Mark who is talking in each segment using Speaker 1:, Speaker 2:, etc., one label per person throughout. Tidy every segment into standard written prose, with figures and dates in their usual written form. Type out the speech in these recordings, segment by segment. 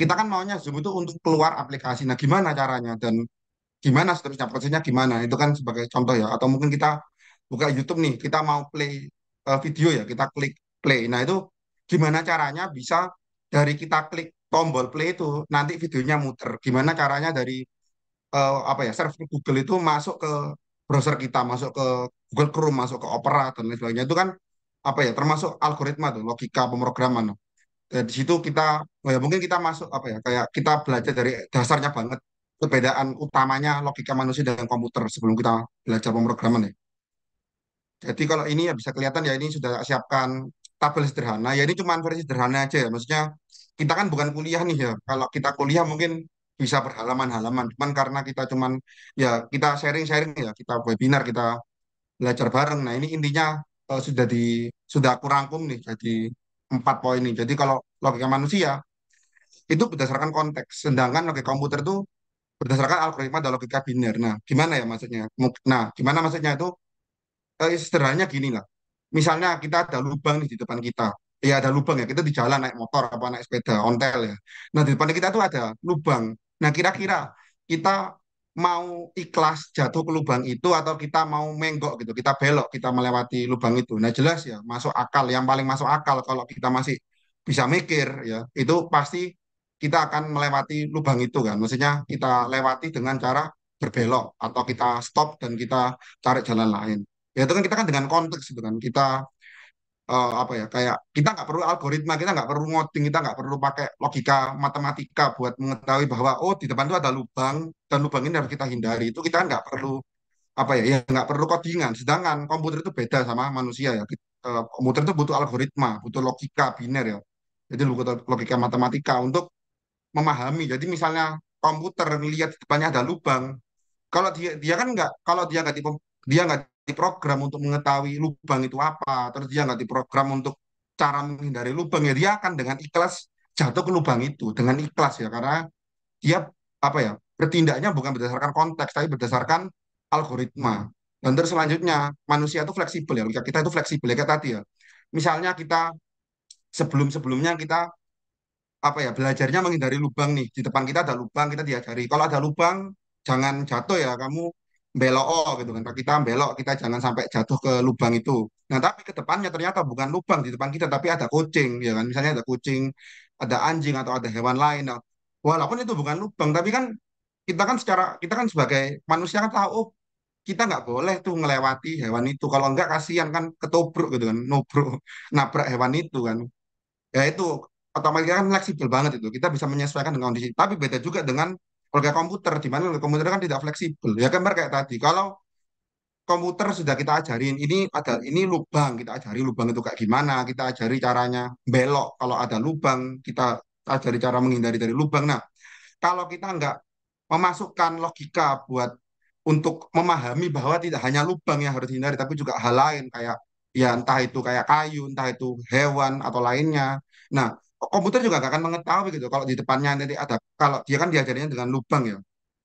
Speaker 1: kita kan maunya Zoom itu untuk keluar aplikasi. Nah, gimana caranya dan gimana seterusnya prosesnya gimana? Itu kan sebagai contoh ya. Atau mungkin kita buka YouTube nih, kita mau play video ya, kita klik play. Nah, itu gimana caranya bisa dari kita klik tombol play itu nanti videonya muter. Gimana caranya dari apa ya, server Google itu masuk ke browser kita, masuk ke Google Chrome, masuk ke Opera dan lain sebagainya. Itu kan apa ya, termasuk algoritma tuh, logika pemrograman. Di situ kita, oh ya mungkin kita masuk apa ya, kayak kita belajar dari dasarnya banget, perbedaan utamanya logika manusia dan komputer sebelum kita belajar pemrograman ya. Jadi kalau ini ya bisa kelihatan ya, ini sudah siapkan tabel sederhana. Ya ini cuma versi sederhana aja ya. Maksudnya kita kan bukan kuliah nih ya. Kalau kita kuliah mungkin bisa berhalaman-halaman. Cuman karena kita cuman ya kita sharing-sharing ya, kita webinar, kita belajar bareng. Nah ini intinya sudah aku rangkum nih jadi 4 poin nih. Jadi kalau logika manusia itu berdasarkan konteks, sedangkan logika komputer itu berdasarkan algoritma dan logika biner. Nah, gimana ya maksudnya? Nah, gimana maksudnya itu? Sederhananya gini lah. Misalnya kita ada lubang nih di depan kita. Ya ada lubang ya, kita di jalan naik motor apa naik sepeda, ontel ya. Nah, di depan kita tuh ada lubang. Nah, kira-kira kita mau ikhlas jatuh ke lubang itu atau kita mau menggok gitu, kita belok, kita melewati lubang itu. Nah, jelas ya, masuk akal. Yang paling masuk akal kalau kita masih bisa mikir ya, itu pasti kita akan melewati lubang itu kan. Maksudnya kita lewati dengan cara berbelok atau kita stop dan kita cari jalan lain. Ya itu kan kita kan dengan konteks gitu kan. Kita apa ya, kayak kita nggak perlu algoritma, kita nggak perlu ngoding, kita nggak perlu pakai logika matematika buat mengetahui bahwa oh di depan itu ada lubang dan lubang ini harus kita hindari. Itu kita nggak perlu apa ya, ya nggak perlu codingan. Sedangkan komputer itu beda sama manusia ya. Komputer itu butuh algoritma, butuh logika biner ya. Jadi butuh logika matematika untuk memahami. Jadi misalnya komputer melihat di depannya ada lubang, kalau dia kan nggak, kalau dia nggak diprogram untuk mengetahui lubang itu apa, terus dia nggak diprogram untuk cara menghindari lubang ya, dia akan dengan ikhlas jatuh ke lubang itu dengan ikhlas ya, karena dia apa ya, bertindaknya bukan berdasarkan konteks tapi berdasarkan algoritma. Dan terus selanjutnya manusia itu fleksibel ya, kita itu fleksibel ya kayak tadi ya. Misalnya kita sebelum-sebelumnya kita apa ya, belajarnya menghindari lubang nih, di depan kita ada lubang, kita diajari kalau ada lubang jangan jatuh ya, kamu belok oh gitu kan, kita belok, kita jangan sampai jatuh ke lubang itu. Nah tapi ke depannya ternyata bukan lubang di depan kita tapi ada kucing ya kan, misalnya ada kucing, ada anjing atau ada hewan lain. Nah, walaupun itu bukan lubang tapi kan kita kan sebagai manusia kan tahu oh kita nggak boleh tuh ngelewati hewan itu, kalau enggak kasihan kan ketubruk gitu kan, nubruk nabrak hewan itu kan. Ya itu otomatis kan fleksibel banget, itu kita bisa menyesuaikan dengan kondisi. Tapi beda juga dengan olahraga komputer, di mana olahraga komputer kan tidak fleksibel ya, gambar kayak tadi kalau komputer sudah kita ajarin ini ada ini lubang, kita ajari lubang itu kayak gimana, kita ajari caranya belok kalau ada lubang, kita ajari cara menghindari dari lubang. Nah kalau kita nggak memasukkan logika buat untuk memahami bahwa tidak hanya lubang yang harus dihindari, tapi juga hal lain kayak ya entah itu kayak kayu, entah itu hewan atau lainnya. Nah, komputer juga nggak akan mengetahui gitu kalau di depannya nanti ada, kalau dia kan diajarnya dengan lubang ya,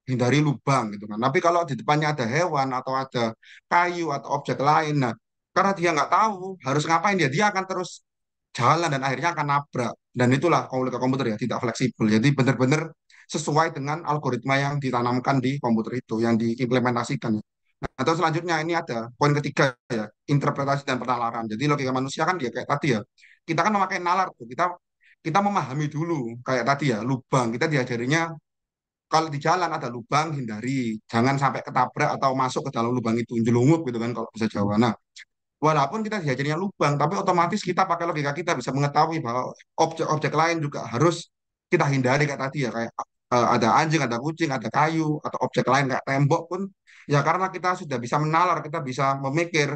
Speaker 1: hindari lubang gitu kan. Tapi kalau di depannya ada hewan atau ada kayu atau objek lain, nah karena dia nggak tahu harus ngapain, dia akan terus jalan dan akhirnya akan nabrak. Dan itulah komputer ya tidak fleksibel. Jadi benar-benar sesuai dengan algoritma yang ditanamkan di komputer itu, yang diimplementasikan. Nah, atau selanjutnya ini ada poin ketiga ya, interpretasi dan penalaran. Jadi logika manusia kan dia kayak tadi ya. Kita kan memakai nalar tuh. Kita kita memahami dulu kayak tadi ya, lubang. Kita diajarinya kalau di jalan ada lubang hindari, jangan sampai ketabrak atau masuk ke dalam lubang itu, jelungup gitu kan kalau bisa Jawa. Nah, walaupun kita diajarnya lubang, tapi otomatis kita pakai logika kita bisa mengetahui bahwa objek-objek lain juga harus kita hindari kayak tadi ya, kayak ada anjing, ada kucing, ada kayu, atau objek lain kayak tembok pun, ya karena kita sudah bisa menalar, kita bisa memikir,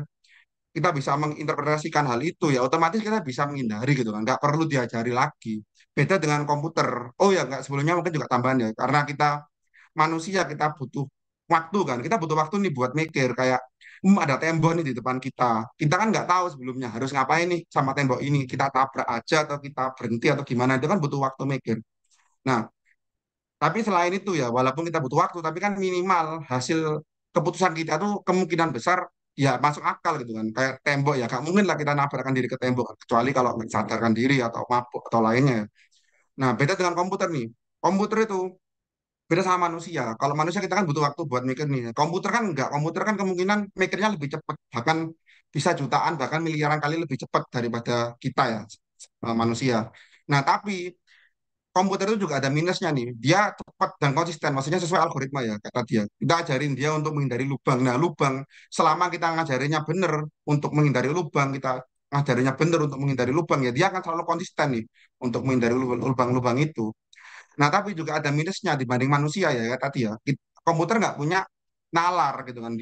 Speaker 1: kita bisa menginterpretasikan hal itu, ya otomatis kita bisa menghindari gitu kan, nggak perlu diajari lagi. Beda dengan komputer. Oh ya, nggak, sebelumnya mungkin juga tambahan ya, karena kita manusia kita butuh waktu kan, kita butuh waktu nih buat mikir kayak ada tembok nih di depan kita, kita kan nggak tahu sebelumnya harus ngapain nih sama tembok ini, kita tabrak aja atau kita berhenti atau gimana, itu kan butuh waktu mikir. Nah tapi selain itu ya, walaupun kita butuh waktu tapi kan minimal hasil keputusan kita tuh kemungkinan besar ya masuk akal gitu kan, kayak tembok ya gak mungkin lah kita nabrakkan diri ke tembok kecuali kalau nggak sadarkan diri atau mabuk atau lainnya. Nah, beda dengan komputer nih. Komputer itu beda sama manusia. Kalau manusia kita kan butuh waktu buat mikir nih. Komputer kan enggak. Komputer kan kemungkinan mikirnya lebih cepat. Bahkan bisa jutaan, bahkan miliaran kali lebih cepat daripada kita ya, manusia. Nah, tapi komputer itu juga ada minusnya nih. Dia cepat dan konsisten, maksudnya sesuai algoritma ya, kata dia. Kita ajarin dia untuk menghindari lubang. Nah, lubang, selama kita ngajarinya benar untuk menghindari lubang, kita ngajarinya benar untuk menghindari lubang, ya dia akan selalu konsisten nih untuk menghindari lubang-lubang itu. Nah, tapi juga ada minusnya dibanding manusia ya, tadi ya. Komputer nggak punya nalar gitu kan.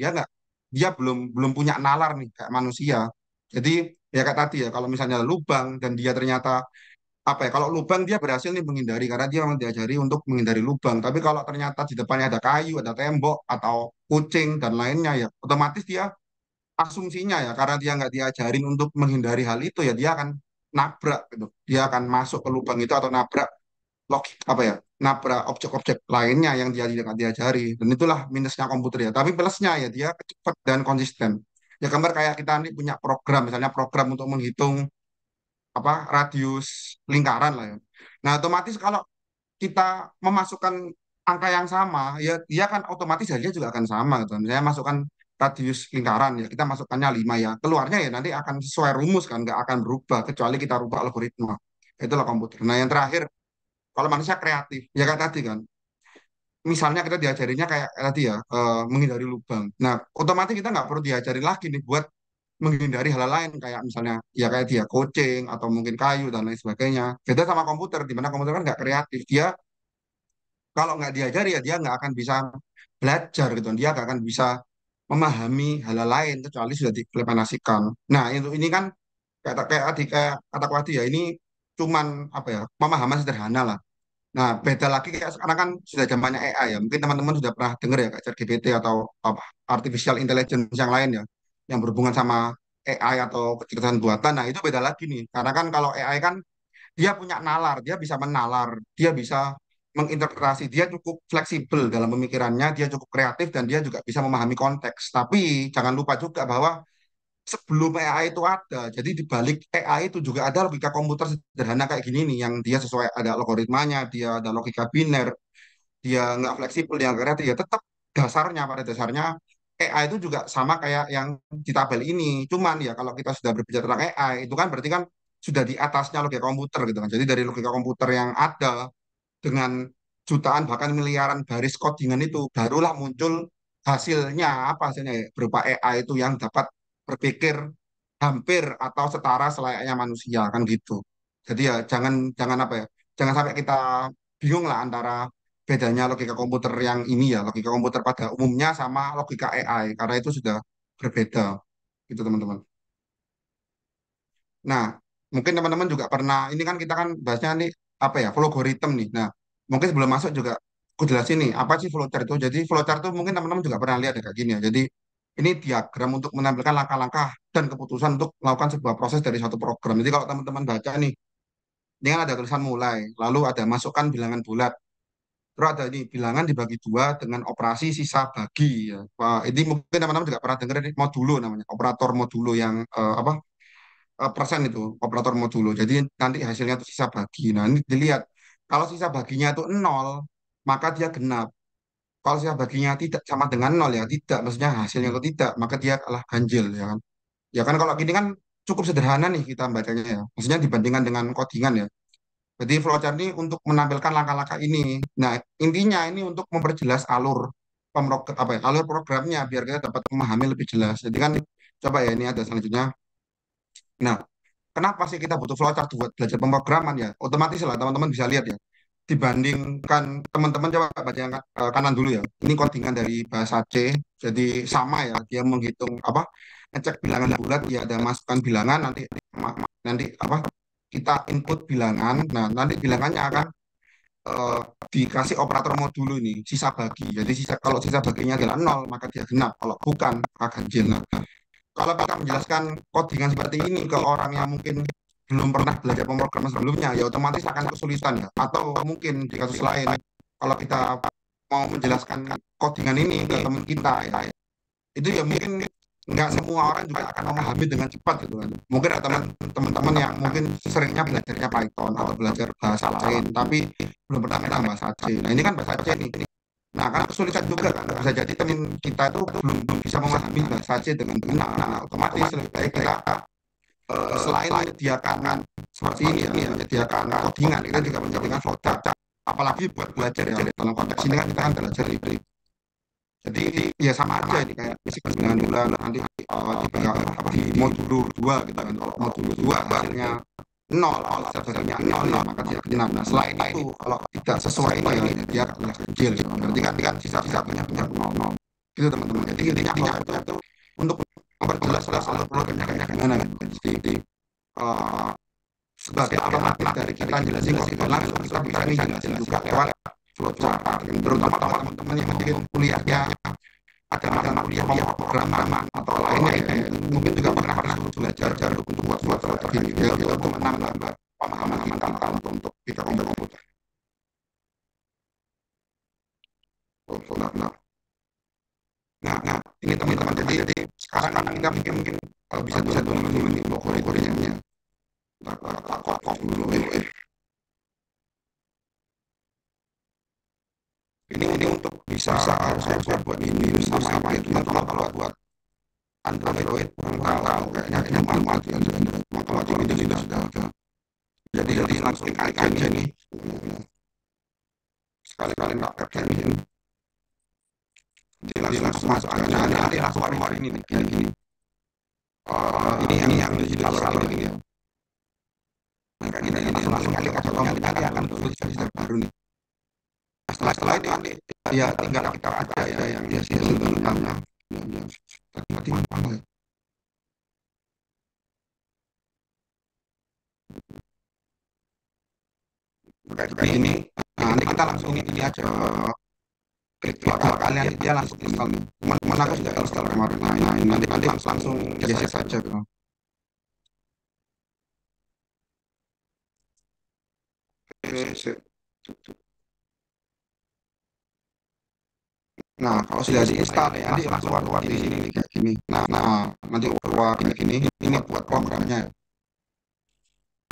Speaker 1: Dia belum belum punya nalar nih kayak manusia. Jadi ya kayak tadi ya, kalau misalnya lubang dan dia ternyata apa ya, kalau lubang dia berhasil nih menghindari karena dia memang diajari untuk menghindari lubang. Tapi kalau ternyata di depannya ada kayu, ada tembok atau kucing dan lainnya ya, otomatis dia asumsinya ya karena dia nggak diajarin untuk menghindari hal itu ya dia akan nabrak gitu. Dia akan masuk ke lubang itu atau nabrak logik apa ya, nabrak objek-objek lainnya yang dia tidak diajari. Dan itulah minusnya komputer ya. Tapi plusnya ya dia cepat dan konsisten. Ya gambar kayak kita nih punya program, misalnya program untuk menghitung apa radius lingkaran lah ya. Nah, otomatis kalau kita memasukkan angka yang sama, ya dia kan otomatis hasilnya juga akan sama gitu. Misalnya masukkan radius lingkaran ya, kita masukkannya 5 ya. Keluarnya ya nanti akan sesuai rumus kan, nggak akan berubah kecuali kita rubah algoritma. Itulah komputer. Nah, yang terakhir, kalau manusia kreatif, ya kayak tadi kan. Misalnya kita diajarinnya kayak tadi ya, menghindari lubang. Nah, otomatis kita nggak perlu diajarin lagi nih buat menghindari hal lain kayak misalnya ya kayak dia coaching atau mungkin kayu dan lain sebagainya. Beda sama komputer, di mana komputer kan nggak kreatif. Dia kalau nggak diajari ya dia nggak akan bisa belajar gitu. Dia nggak akan bisa memahami hal lain kecuali sudah diimplementasikan. Nah, itu ini kan kayak kataku tadi ya ini cuman apa ya pemahaman sederhana lah. Nah, beda lagi kayak sekarang kan sudah zamannya AI ya. Mungkin teman-teman sudah pernah dengar ya kayak ChatGPT atau apa artificial intelligence yang lain ya, yang berhubungan sama AI atau kecerdasan buatan. Nah, itu beda lagi nih. Karena kan kalau AI kan dia punya nalar, dia bisa menalar, dia bisa menginterpretasi, dia cukup fleksibel dalam pemikirannya, dia cukup kreatif dan dia juga bisa memahami konteks. Tapi jangan lupa juga bahwa sebelum AI itu ada. Jadi di balik AI itu juga ada logika komputer sederhana kayak gini nih, yang dia sesuai ada algoritmanya, dia ada logika biner, dia nggak fleksibel, dia nggak kreatif, ya tetap dasarnya pada dasarnya AI itu juga sama kayak yang di tabel ini. Cuman ya kalau kita sudah berbicara tentang AI itu kan berarti kan sudah di atasnya logika komputer gitu kan. Jadi dari logika komputer yang ada dengan jutaan bahkan miliaran baris codingan itu barulah muncul hasilnya apa hasilnya ya, berupa AI itu yang dapat berpikir hampir atau setara selayaknya manusia kan gitu. Jadi ya jangan jangan apa ya, jangan sampai kita bingung lah antara bedanya logika komputer yang ini ya, logika komputer pada umumnya sama logika AI karena itu sudah berbeda gitu teman-teman. Nah, mungkin teman-teman juga pernah, ini kan kita kan bahasnya nih apa ya, algoritma nih. Nah, mungkin sebelum masuk juga aku jelasin nih, apa sih flowchart itu. Jadi flowchart itu mungkin teman-teman juga pernah lihat ya kayak gini ya. Jadi ini diagram untuk menampilkan langkah-langkah dan keputusan untuk melakukan sebuah proses dari suatu program. Jadi kalau teman-teman baca nih, ini kan ada tulisan mulai, lalu ada masukkan bilangan bulat, terus ada ini bilangan dibagi dua dengan operasi sisa bagi ya. Wah, ini mungkin teman-teman juga pernah dengar ini modulo namanya, operator modulo yang apa persen itu operator modulo. Jadi nanti hasilnya itu sisa bagi. Nah, ini dilihat kalau sisa baginya itu nol, maka dia genap. Kalau sisa baginya tidak sama dengan nol ya tidak, maksudnya hasilnya itu tidak, maka dia kalah ganjil ya kan. Ya kan kalau gini kan cukup sederhana nih kita bacanya ya. Maksudnya dibandingkan dengan codingan ya. Jadi flowchart ini untuk menampilkan langkah-langkah ini. Nah, intinya ini untuk memperjelas apa ya, alur programnya biar kita dapat memahami lebih jelas. Jadi kan coba ya ini ada selanjutnya. Nah, kenapa sih kita butuh flowchart buat belajar pemrograman ya? Otomatis lah teman-teman bisa lihat ya. Dibandingkan teman-teman coba baca yang kanan dulu ya. Ini codingan dari bahasa C. Jadi sama ya, dia menghitung apa? Ngecek bilangan bulat, ya ada masukkan bilangan nanti apa? Kita input bilangan. Nah, nanti bilangannya akan eh, dikasih operator modul ini sisa bagi. Jadi kalau sisa baginya adalah nol maka dia genap. Kalau bukan maka ganjil. Nah, kalau kita menjelaskan codingan seperti ini ke orang yang mungkin belum pernah belajar pemrograman sebelumnya, ya otomatis akan kesulitan ya. Atau mungkin di kasus lain, kalau kita mau menjelaskan codingan ini ke teman kita, ya, itu ya mungkin nggak semua orang juga akan memahami dengan cepat gitu kan. Mungkin ada teman-teman yang mungkin seringnya belajarnya Python atau belajar bahasa lain, tapi belum pernah megang bahasa C. Nah ini kan bahasa C nih. Nah kan kesulitan juga kan. Bisa jadi teman kita itu belum bisa memahami bahasa C dengan benar. Nah, otomatis lebih baik kita selain menyediakan seperti ini ya, menyediakan codingan, kita juga menyediakan flowchart. Apalagi buat belajar ya. Dalam konteks ini kan kita kan belajar itu. Jadi ya sama aja ini kayak fisika 9 bulan nanti di modul 2 gitu kan. Kalau modul 2 hasilnya nol, hasilnya nol, ya, maka dia genap. Nah selain itu kalau tidak sesuai ini ya dia kelas kecil gitu. Berarti kan sisa-sisa punya nol nol. Gitu teman-teman. Jadi intinya itu untuk memperjelas alur programnya kayak gimana kan. Jadi eh, sebagai alternatif dari kita jelasin kode langsung kita bisa nih jelasin juga lewat flowchart. Terutama teman-teman yang mungkin kuliahnya ada macam kuliah pemrograman atau lainnya ya, mungkin juga pernah belajar untuk buat flowchart ini ya kita untuk menambah pemahaman kita untuk kita komputer. Nah, nah, ini teman-teman jadi sekarang kita mungkin bisa bisa dulu nih kode-kodenya. Tak dulu ini untuk bisa saya buat ini sama apa itu teman-teman kalau buat Android kurang tahu kayaknya manual di Android manual di Windows sudah ada. Jadi langsung klik aja nih sekali-kali nggak pakai ini jadi langsung masuk aja nanti langsung keluar ini nih ini ini yang alur ini ya. Nah kayak gini langsung klik aja nanti akan tulis versi terbaru nih. Setelah itu nanti ya tinggal kita ada ya yang dia hasil tentangnya tadi mana ya. Kayak ini nanti kita langsung ini aja klik dua kali nanti dia langsung install nih. Cuman aku sudah install kemarin. Nah ini nanti langsung geser saja gitu. Nah, kalau sudah diinstal ya, nanti langsung keluar di sini nih, kayak gini. Nanti keluar kayak gini, ini buat programnya ya.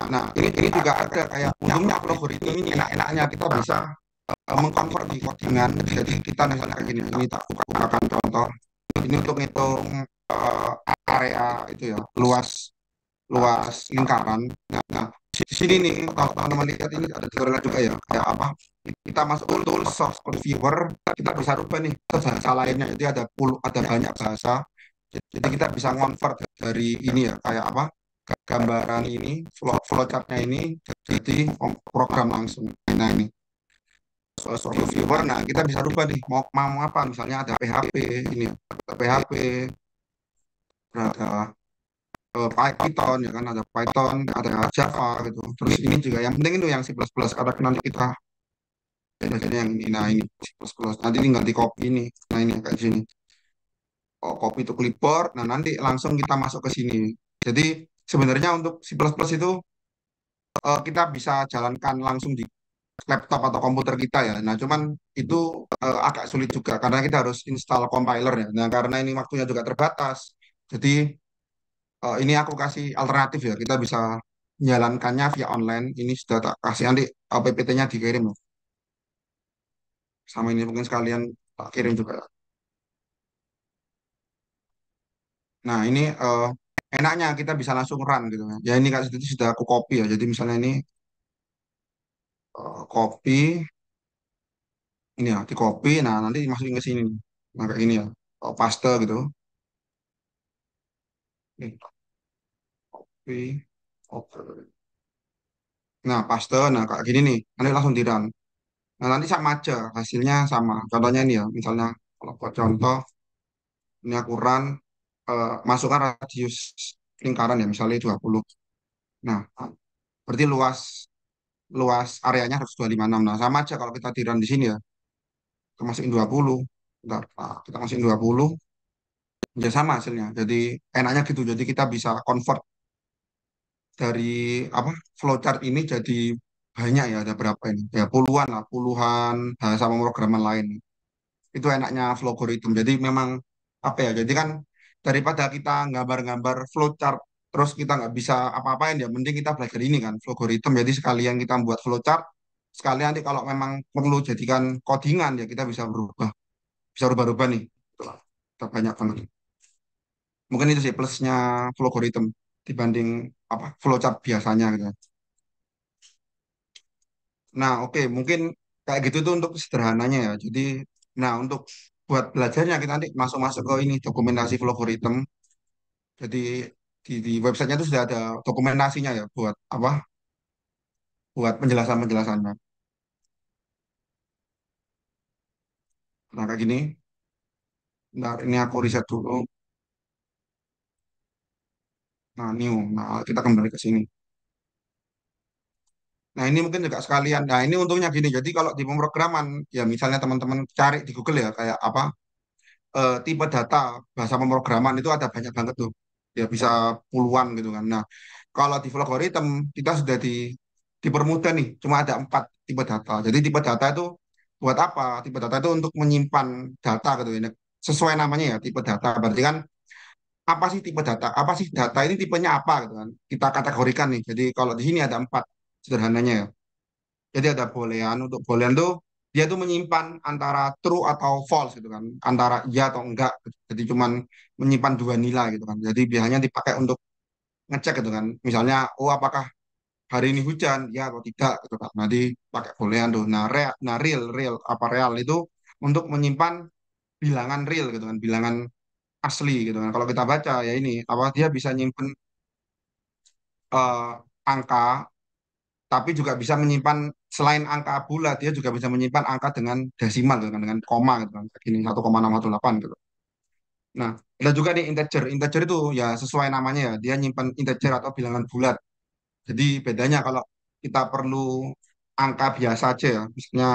Speaker 1: Nah, ini juga ada kayak untungnya algoritma ini enak-enaknya kita bisa mengkonvert di codingan. Jadi kita misalnya kayak gini, ini tak bukakan contoh. Ini untuk ngitung eh, area itu ya, luas luas lingkaran. Nah, di sini nih kalau teman-teman lihat ini ada tutorial juga ya, kayak apa? Kita masuk ke tool source code viewer, kita bisa rubah nih bahasa lainnya. Jadi ada banyak bahasa. Jadi kita bisa convert dari ini ya, kayak apa? Gambaran ini, flowchartnya ini jadi program langsung. Nah ini source viewer, nah kita bisa rubah nih mau apa? Misalnya ada PHP ini, ya, ada PHP, ada Python ya kan ada Python, ada Java gitu. Terus ini juga yang penting itu yang C++ karena nanti kita belajarnya yang ini. Nah ini C++. Nanti tinggal di copy ini. Nah ini kayak sini. Oh, copy to clipboard. Nah nanti langsung kita masuk ke sini. Jadi sebenarnya untuk C++ itu kita bisa jalankan langsung di laptop atau komputer kita ya. Nah cuman itu agak sulit juga karena kita harus install compiler ya. Nah karena ini waktunya juga terbatas. Jadi ini aku kasih alternatif ya, kita bisa menjalankannya via online. Ini sudah tak kasih nanti PPT-nya dikirim loh. Sama ini mungkin sekalian tak kirim juga. Nah ini enaknya kita bisa langsung run gitu. Ya ini kan itu sudah aku copy ya. Jadi misalnya ini copy, ini ya di copy. Nah nanti dimasukin ke sini. Nah kayak ini ya, paste gitu. Ini copy, oke. Nah paste, nah kayak gini nih. Nanti langsung di run. Nah nanti sama aja hasilnya sama. Contohnya ini ya, misalnya kalau buat contoh. Ini aku run masukkan radius lingkaran ya misalnya 20. Nah, berarti luas luas areanya harus 256. Nah, sama aja kalau kita di run di sini ya. Kita masukin 20. Bentar, nah, kita masukin 20 ya sama hasilnya. Jadi enaknya gitu. Jadi kita bisa convert dari apa flowchart ini jadi banyak ya ada berapa ini? Ya puluhan lah, puluhan bahasa pemrograman lain. Itu enaknya Flowgorithm. Jadi memang apa ya? Jadi kan daripada kita gambar-gambar flowchart terus kita nggak bisa apa-apain ya mending kita belajar ini kan algoritma jadi sekalian kita buat flowchart sekalian nanti kalau memang perlu jadikan codingan ya kita bisa rubah-rubah nih. Itulah. Kita banyak banget. Mungkin itu sih plusnya algoritma dibanding apa flowchart biasanya gitu. Nah, oke, mungkin kayak gitu tuh untuk sederhananya ya. Jadi, nah untuk buat belajarnya kita nanti masuk-masuk ke ini dokumentasi algoritma. Jadi di websitenya itu sudah ada dokumentasinya ya buat apa? Buat penjelasan-penjelasannya. Nah, kayak gini. Nah, ini aku riset dulu. Nah, new. Nah, kita kembali ke sini. Nah, ini mungkin juga sekalian. Nah, ini untungnya gini. Jadi kalau di pemrograman, ya misalnya teman-teman cari di Google ya, kayak apa, tipe data bahasa pemrograman itu ada banyak banget tuh. Ya bisa puluhan gitu kan. Nah, kalau di algoritma kita sudah dipermudah nih, cuma ada 4 tipe data. Jadi tipe data itu buat apa? Tipe data itu untuk menyimpan data gitu ya. Sesuai namanya ya, tipe data. Berarti kan apa sih tipe data? Apa sih data ini tipenya apa gitu kan? Kita kategorikan nih. Jadi kalau di sini ada 4 sederhananya ya. Jadi ada boolean. Untuk boolean tuh dia tuh menyimpan antara true atau false gitu kan, antara iya atau enggak. Jadi cuman menyimpan dua nilai gitu kan. Jadi biasanya dipakai untuk ngecek gitu kan. Misalnya, oh apakah hari ini hujan, ya atau tidak gitu kan. Nanti pakai boolean tuh. Nah real apa real itu untuk menyimpan bilangan real gitu kan, bilangan asli gitu kan. Kalau kita baca ya ini apa dia bisa nyimpen eh, angka tapi juga bisa menyimpan selain angka bulat dia juga bisa menyimpan angka dengan desimal gitu kan dengan koma gitu kan kayak gini 1,618 gitu. Nah, ada juga nih integer. Integer itu ya sesuai namanya ya, dia nyimpan integer atau bilangan bulat. Jadi bedanya kalau kita perlu angka biasa aja ya, misalnya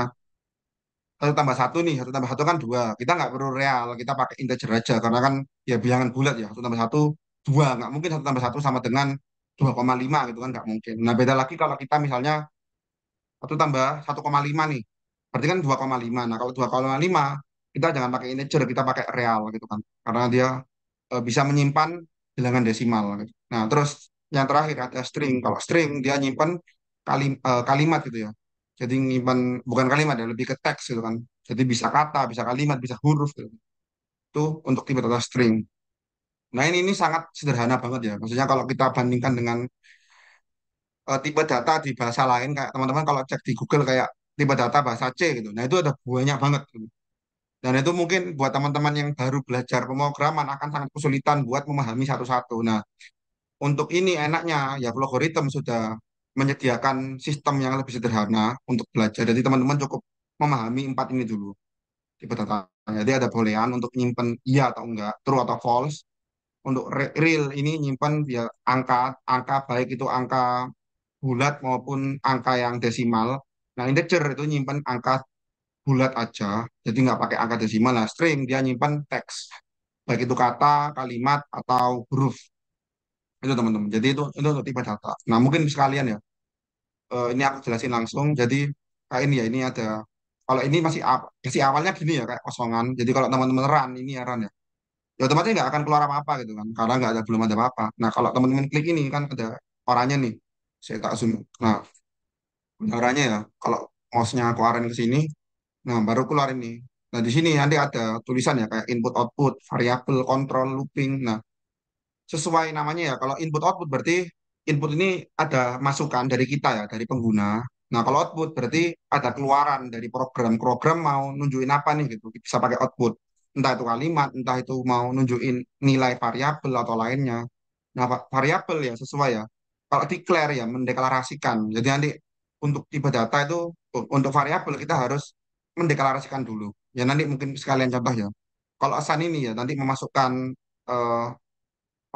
Speaker 1: satu tambah satu nih, satu tambah satu kan dua. Kita nggak perlu real, kita pakai integer aja karena kan ya bilangan bulat ya, satu tambah satu dua. Nggak mungkin satu tambah satu sama dengan 2,5 gitu kan nggak mungkin. Nah beda lagi kalau kita misalnya satu tambah 1,5 nih. Berarti kan 2,5. Nah, kalau 2,5 kita jangan pakai integer, kita pakai real gitu kan. Karena dia bisa menyimpan bilangan desimal gitu. Nah, terus yang terakhir ada string. Kalau string dia nyimpan kalimat gitu ya. Jadi nyimpan bukan kalimat ya, lebih ke teks gitu kan. Jadi bisa kata, bisa kalimat, bisa huruf gitu. Itu untuk tipe data string. Nah, ini sangat sederhana banget ya. Maksudnya kalau kita bandingkan dengan tipe data di bahasa lain kayak teman-teman kalau cek di Google kayak tipe data bahasa C gitu. Nah, itu ada banyak banget gitu. Dan itu mungkin buat teman-teman yang baru belajar pemrograman akan sangat kesulitan buat memahami satu-satu. Nah, untuk ini enaknya ya algoritma sudah menyediakan sistem yang lebih sederhana untuk belajar. Jadi teman-teman cukup memahami 4 ini dulu. Tipe data. Jadi ada boolean untuk nyimpen iya atau enggak, true atau false. Untuk real ini nyimpen ya angka baik itu angka bulat maupun angka yang desimal. Nah, integer itu nyimpen angka bulat aja, jadi nggak pakai angka desimal. Nah, string dia nyimpen teks, baik itu kata, kalimat, atau huruf. Itu teman-teman. Jadi itu untuk tipe data. Nah, mungkin sekalian ya, ini aku jelasin langsung. Jadi kayak ini ya, ini ada, kalau ini masih awalnya gini ya, kayak kosongan. Jadi kalau teman-teman run, ini ya run ya. Ya otomatis nggak akan keluar apa-apa gitu kan, karena nggak ada belum ada apa-apa. Nah, kalau teman-teman klik ini kan ada oranye nih. Saya tak zoom. Nah, oranye ya, kalau mouse-nya aku arahin ke sini, nah, baru keluar ini. Nah, di sini nanti ada tulisan ya kayak input output, variabel, kontrol, looping. Nah, sesuai namanya ya. Kalau input output berarti input ini ada masukan dari kita ya, dari pengguna. Nah, kalau output berarti ada keluaran dari program. Program mau nunjukin apa nih gitu. Bisa pakai output. Entah itu kalimat, entah itu mau nunjukin nilai variabel atau lainnya. Nah, variabel ya sesuai ya. Kalau declare ya mendeklarasikan. Jadi nanti untuk tipe data itu untuk variabel kita harus mendeklarasikan dulu. Ya nanti mungkin sekalian contoh ya. Kalau assign ini ya nanti memasukkan eh,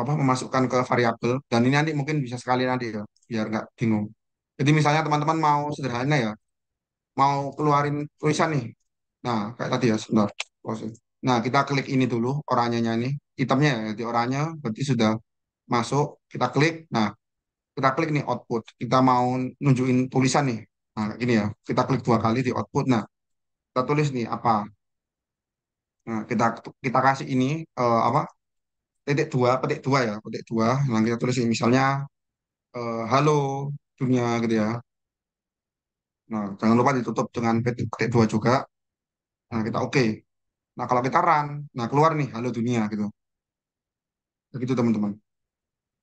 Speaker 1: apa memasukkan ke variabel dan ini nanti mungkin bisa sekali nanti ya biar nggak bingung. Jadi misalnya teman-teman mau sederhana ya, mau keluarin tulisan nih. Nah, kayak tadi ya sebentar. Closing. Nah, kita klik ini dulu oranyanya ini, hitamnya ya, jadi oranye berarti sudah masuk, kita klik. Nah, kita klik nih output. Kita mau nunjukin tulisan nih. Nah, kayak gini ya. Kita klik 2 kali di output. Nah, kita tulis nih apa. Nah, kita kasih ini apa? petik dua ya, petik dua. Nah, kita tulis ini misalnya halo dunia gitu ya. Nah, jangan lupa ditutup dengan petik, petik dua juga. Nah, kita oke. Nah, kalau kita run, nah keluar nih halo dunia gitu. Begitu teman-teman.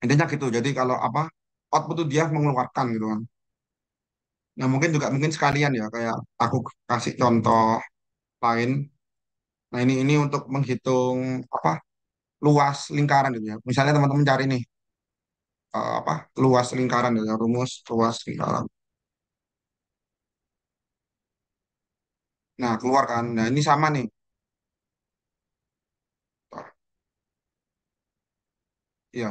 Speaker 1: Intinya gitu. Jadi kalau apa output itu dia mengeluarkan gitu kan. Nah, mungkin sekalian ya kayak aku kasih contoh lain. Nah, ini untuk menghitung apa luas lingkaran gitu ya. Misalnya teman-teman cari nih apa luas lingkaran gitu ya, rumus luas lingkaran. Nah, keluar kan. Nah, ini sama nih. Ya,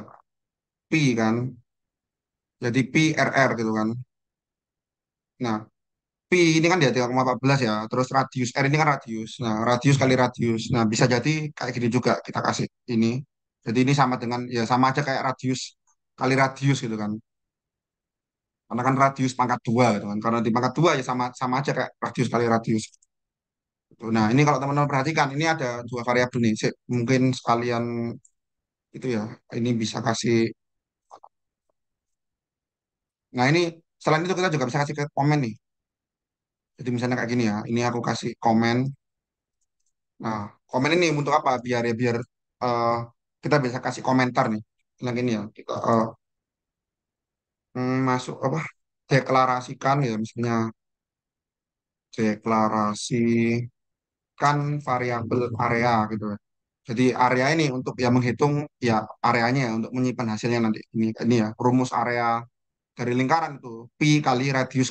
Speaker 1: pi kan. Jadi pi RR gitu kan. Nah, pi ini kan dia 3,14 ya. Terus radius R ini kan radius. Nah, radius kali radius. Nah, bisa jadi kayak gini juga kita kasih ini. Jadi ini sama dengan ya sama aja kayak radius kali radius gitu kan. Karena kan radius pangkat dua gitu kan. Karena di pangkat dua ya sama sama aja kayak radius kali radius. Gitu. Nah, ini kalau teman-teman perhatikan, ini ada dua variabel nih. Mungkin sekalian itu ya, ini bisa kasih. Nah, ini selain itu kita juga bisa kasih ke komen nih. Jadi misalnya kayak gini ya, ini aku kasih komen. Nah, komen ini untuk apa? Biar eh, kita bisa kasih komentar nih. Yang ini ya, kita masuk apa? Deklarasikan ya, misalnya deklarasikan variabel area gitu ya. Jadi area ini untuk ya menghitung ya areanya ya, untuk menyimpan hasilnya nanti. Ini ya, rumus area dari lingkaran itu pi kali radius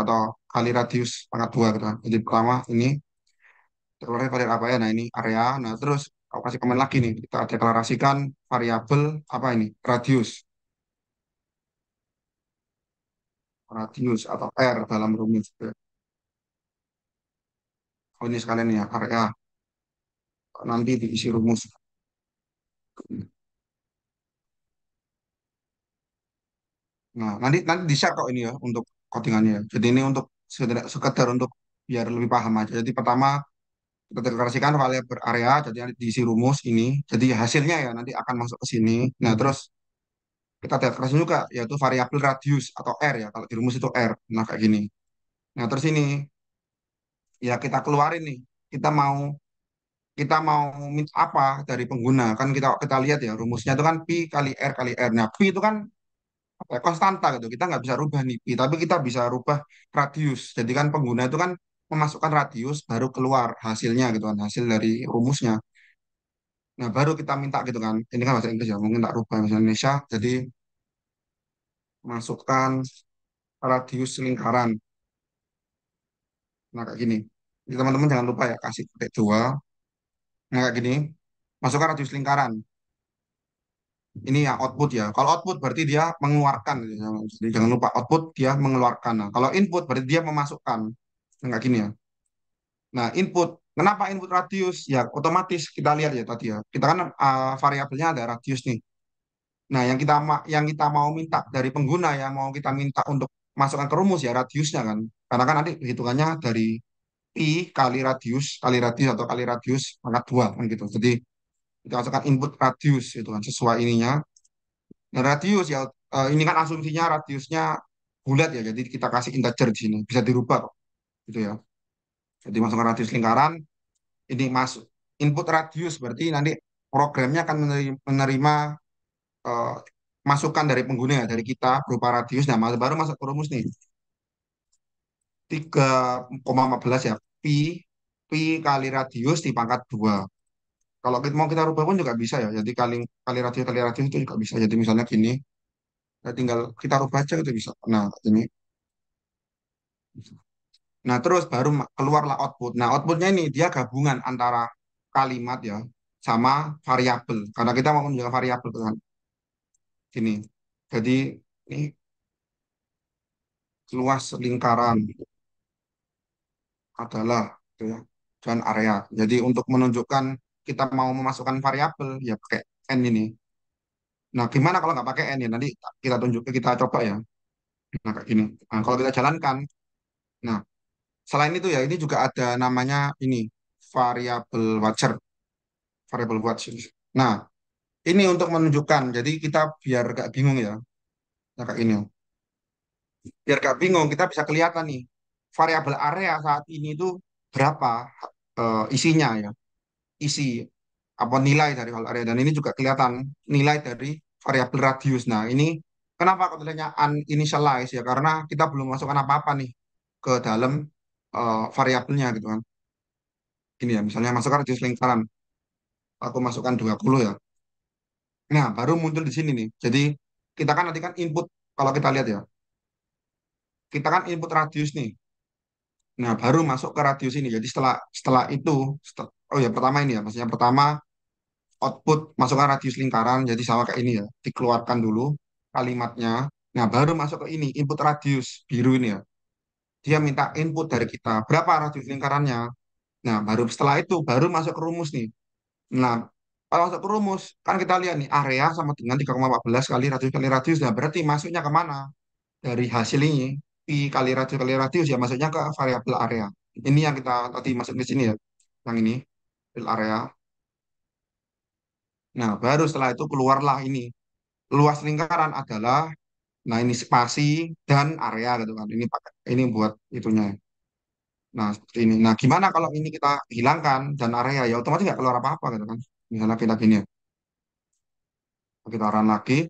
Speaker 1: atau kali radius pangkat dua gitu kan. Jadi pertama ini deklarasi variabel apa ya? Nah ini area. Nah terus aku kasih komen lagi nih. Kita deklarasikan variabel apa ini? Radius atau R dalam rumus. Oh ini sekalian ya area. Nanti diisi rumus. Nah nanti nanti di share kok ini ya untuk codingannya. Jadi ini untuk sekedar untuk biar lebih paham aja. Jadi pertama kita deklarasikan variabel area. Jadi nanti diisi rumus ini. Jadi hasilnya ya nanti akan masuk ke sini. Nah terus kita deklarasi juga yaitu variabel radius atau R ya. Kalau di rumus itu R. Nah kayak gini. Nah, terus ini ya kita keluarin nih. Kita mau kita mau minta apa dari pengguna? Kan kita kita lihat ya rumusnya itu kan pi kali R kali R. Nah, pi itu kan apa ya, konstanta gitu. Kita nggak bisa rubah nih pi, tapi kita bisa rubah radius. Jadi kan pengguna itu kan memasukkan radius baru keluar hasilnya gitu kan, hasil dari rumusnya. Nah, baru kita minta gitu kan. Ini kan bahasa Inggris ya, mungkin tak rubah bahasa Indonesia. Jadi masukkan radius lingkaran. Nah, kayak gini. Jadi teman-teman jangan lupa ya kasih petik dua. Nah, kayak gini. Masukkan radius lingkaran. Ini yang output ya. Kalau output berarti dia mengeluarkan, gitu. Jadi jangan lupa output dia mengeluarkan. Nah, kalau input berarti dia memasukkan. Enggak gini ya. Nah, input. Kenapa input radius? Ya, otomatis kita lihat ya tadi ya. Kita kan variabelnya ada radius nih. Nah, yang kita mau minta dari pengguna yang mau kita minta untuk masukkan ke rumus ya radiusnya kan. Karena kan nanti hitungannya dari pi kali radius atau kali radius pangkat dua kan gitu. Jadi kita masukkan input radius itu kan sesuai ininya. Nah, radius ya ini kan asumsinya radiusnya bulat ya, jadi kita kasih integer di sini, bisa dirubah kok, gitu ya. Jadi masukkan radius lingkaran, ini masuk input radius berarti nanti programnya akan menerima eh, masukan dari pengguna ya, dari kita berupa radius. Nah, baru masuk ke rumus nih 3,14 ya, pi pi kali radius dipangkat dua. Kalau kita mau kita rubah pun juga bisa ya. Jadi kali kali radius itu juga bisa. Jadi misalnya gini, ya tinggal kita rubah aja itu bisa. Nah, ini. Nah, terus baru keluarlah output. Nah, outputnya ini dia gabungan antara kalimat ya sama variabel. Karena kita mau menunjukkan variabel kan. Gini. Jadi ini luas lingkaran adalah gitu ya, dan area. Jadi untuk menunjukkan kita mau memasukkan variabel ya pakai n ini. Nah, gimana kalau nggak pakai n ya? Nanti kita coba ya. Nah, kayak gini. Nah, kalau kita jalankan, nah selain itu ya ini juga ada namanya ini variabel wajar, variabel watch. Nah, Ini untuk menunjukkan, jadi kita biar gak bingung ya, ya kayak ini. Biar gak bingung, kita bisa kelihatan nih, variabel area saat ini itu berapa isinya ya, isi apa nilai dari variabel area. Dan ini juga kelihatan nilai dari variabel radius. Nah, ini kenapa aku tulisnya uninitialize ya, karena kita belum masukkan apa-apa nih ke dalam variabelnya gitu kan. Ini ya, misalnya masukkan radius lingkaran, aku masukkan 20 ya. Nah, baru muncul di sini nih. Jadi kita kan nanti kan input, kalau kita lihat ya, kita kan input radius nih. Nah, baru masuk ke radius ini. Jadi setelah setelah itu, oh ya pertama ini ya, maksudnya pertama output masukkan radius lingkaran. Jadi sama kayak ini ya, dikeluarkan dulu kalimatnya. Nah, baru masuk ke ini input radius biru ini ya. Dia minta input dari kita berapa radius lingkarannya. Nah, baru setelah itu baru masuk ke rumus nih. Nah, kalau masuk ke rumus kan kita lihat nih area sama dengan 3,14 kali radius. Nah, berarti masuknya kemana? Dari hasil ini kali radius ya masuknya ke variabel area. Ini yang kita tadi masuk di sini ya, yang ini variabel area. Nah, baru setelah itu keluarlah ini luas lingkaran adalah, nah ini spasi dan area gitu kan. Ini pakai ini buat itunya. Nah, seperti ini. Nah, gimana kalau ini kita hilangkan dan area ya otomatis nggak keluar apa-apa gitu kan. Misalnya kita gini ya, kita run lagi.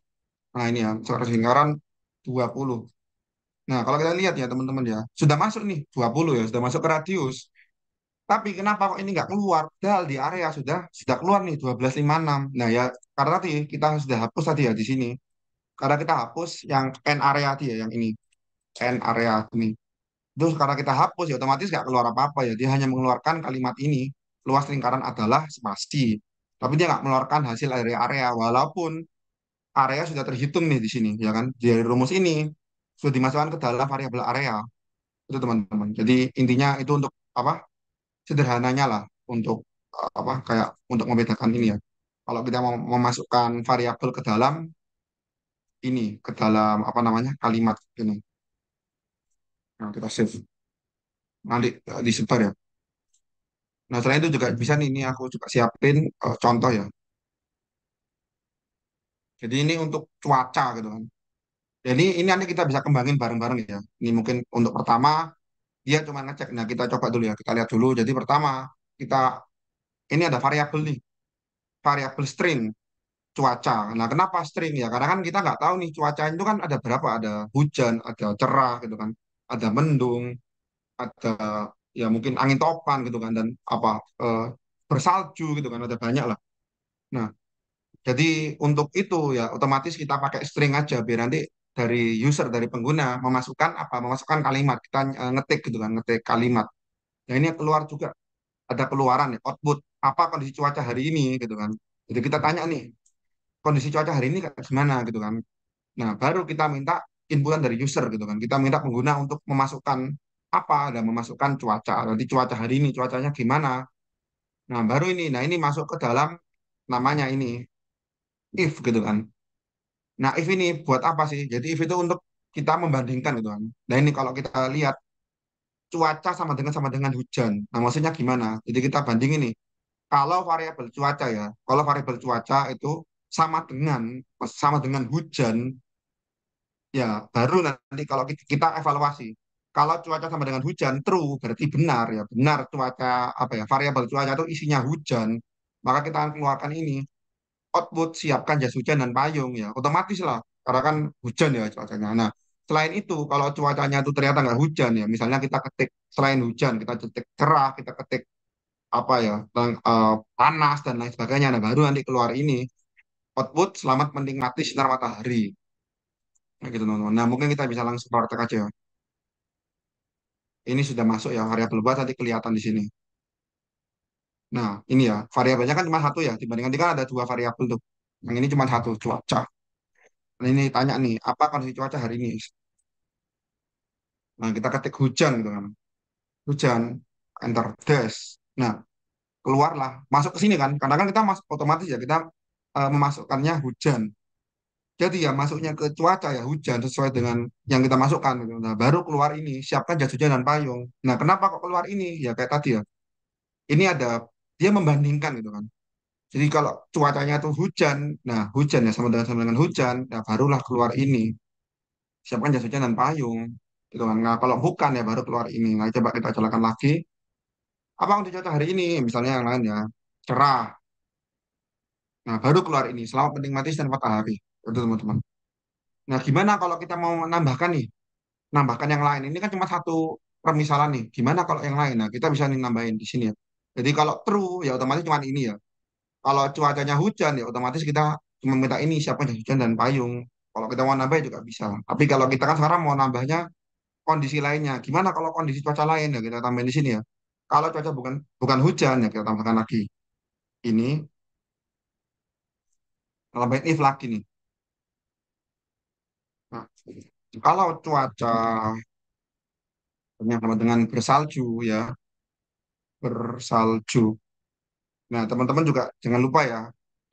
Speaker 1: Nah, ini ya, garis lingkaran 20. Nah, kalau kita lihat ya teman-teman ya, sudah masuk nih 20 ya, sudah masuk ke radius. Tapi kenapa kok ini nggak keluar? Padahal di area sudah keluar nih 12,56. Nah ya karena tadi kita sudah hapus tadi ya di sini. Karena kita hapus yang n area tadi ya yang ini n area ini. Terus karena kita hapus ya otomatis nggak keluar apa-apa ya. Dia hanya mengeluarkan kalimat ini luas lingkaran adalah spasi. Tapi dia nggak mengeluarkan hasil area-area walaupun area sudah terhitung nih di sini ya kan. Dari rumus ini sudah dimasukkan ke dalam variabel area itu teman-teman. Jadi intinya itu untuk apa? Sederhananya lah untuk apa kayak untuk membedakan ini ya. Kalau kita mau memasukkan variabel ke dalam ini, ke dalam apa namanya kalimat ini, nah kita save nanti disebar ya. Nah selain itu juga bisa nih, ini aku juga siapin contoh ya. Jadi ini untuk cuaca gitu kan. Jadi ini nanti kita bisa kembangin bareng-bareng ya. Ini mungkin untuk pertama dia cuma ngecek. Nah kita coba dulu ya, kita lihat dulu. Jadi pertama kita ini ada variabel nih, variabel string cuaca. Nah, kenapa string ya? Karena kan kita nggak tahu nih cuaca itu kan ada berapa, ada hujan, ada cerah gitu kan, ada mendung, ada ya mungkin angin topan gitu kan, dan apa eh, bersalju gitu kan, ada banyak lah. Nah, jadi untuk itu ya otomatis kita pakai string aja biar nanti dari user dari pengguna memasukkan apa, memasukkan kalimat kita ngetik gitu kan, ngetik kalimat. Nah, ini keluar juga ada keluaran ya output apa kondisi cuaca hari ini gitu kan. Jadi kita tanya nih kondisi cuaca hari ini kayak gimana gitu kan. Nah, baru kita minta inputan dari user gitu kan. Kita minta pengguna untuk memasukkan apa dan memasukkan cuaca. Nanti cuaca hari ini cuacanya gimana. Nah, baru ini. Nah, ini masuk ke dalam namanya ini if gitu kan. Nah, if ini buat apa sih? Jadi if itu untuk kita membandingkan gitu kan. Nah, ini kalau kita lihat cuaca sama dengan hujan. Nah, maksudnya gimana? Jadi kita bandingin nih. Kalau variabel cuaca ya, kalau variabel cuaca itu sama dengan hujan. Ya, baru nanti kalau kita evaluasi. Kalau cuaca sama dengan hujan, true, berarti benar ya. Benar cuaca, apa ya, variabel cuaca itu isinya hujan. Maka kita akan keluarkan ini. Output, siapkan jas hujan dan payung ya. Otomatis lah, karena kan hujan ya cuacanya. Nah, selain itu, kalau cuacanya itu ternyata nggak hujan ya. Misalnya kita ketik, selain hujan, kita ketik cerah, kita ketik apa ya, panas dan lain sebagainya. Nah, baru nanti keluar ini. Output, selamat menikmati sinar matahari. Nah, gitu teman-teman. Nah, mungkin kita bisa langsung praktek aja. Ini sudah masuk ya variabel buat nanti kelihatan di sini. Nah, ini ya variabelnya kan cuma satu ya. Dibandingkan tadi kan ada dua variabel tuh. Yang ini cuma satu cuaca. Nah, ini tanya nih, apa kondisi cuaca hari ini? Nah, kita ketik hujan gitu kan. Hujan, enter dash. Nah, keluarlah, masuk ke sini kan. Karena kan kita otomatis ya kita memasukkannya hujan. Jadi ya masuknya ke cuaca ya hujan sesuai dengan yang kita masukkan gitu. Nah, baru keluar ini, siapkan jas hujan dan payung. Nah, kenapa kok keluar ini? Ya kayak tadi ya. Ini ada dia membandingkan gitu kan. Jadi kalau cuacanya tuh hujan, nah hujan ya sama dengan hujan, nah barulah keluar ini. Siapkan jas hujan dan payung. Gitu kan. Nah kalau bukan ya baru keluar ini. Nah coba kita jalankan lagi. Apa untuk cuaca hari ini? Misalnya yang lain ya. Cerah. Nah baru keluar ini. Selamat menikmati sinar matahari. Itu teman-teman. Nah gimana kalau kita mau menambahkan nih? Nambahkan yang lain. Ini kan cuma satu permisalan nih. Gimana kalau yang lain? Nah kita bisa nih nambahin di sini ya. Jadi kalau true ya otomatis cuma ini ya. Kalau cuacanya hujan ya otomatis kita cuma minta ini siapa jas hujan dan payung. Kalau kita mau nambah juga bisa. Tapi kalau kita kan sekarang mau nambahnya kondisi lainnya. Gimana kalau kondisi cuaca lain ya kita tambahin di sini ya. Kalau cuaca bukan bukan hujan ya kita tambahkan lagi. Ini tambahin if lagi nih. Nah, kalau cuaca yang sama dengan bersalju ya, bersalju. Nah, teman-teman juga jangan lupa ya,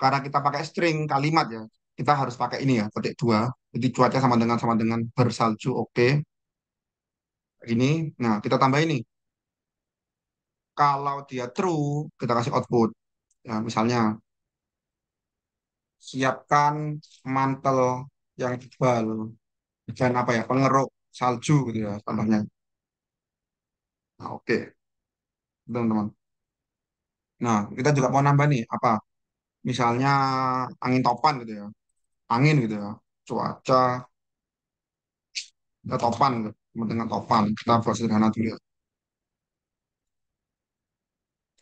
Speaker 1: karena kita pakai string kalimat ya, kita harus pakai ini ya, petik dua. Jadi cuaca sama dengan bersalju, oke. Ini, nah kita tambah ini. Kalau dia true, kita kasih output. Ya, misalnya siapkan mantel yang tebal dan apa ya, pengeruk salju gitu ya, tambahnya. Nah, oke, teman-teman. Nah, kita juga mau nambah nih apa? Misalnya angin topan gitu ya, angin gitu ya, cuaca ya, topan gitu. Dengan topan kita buat sederhana dulu ya.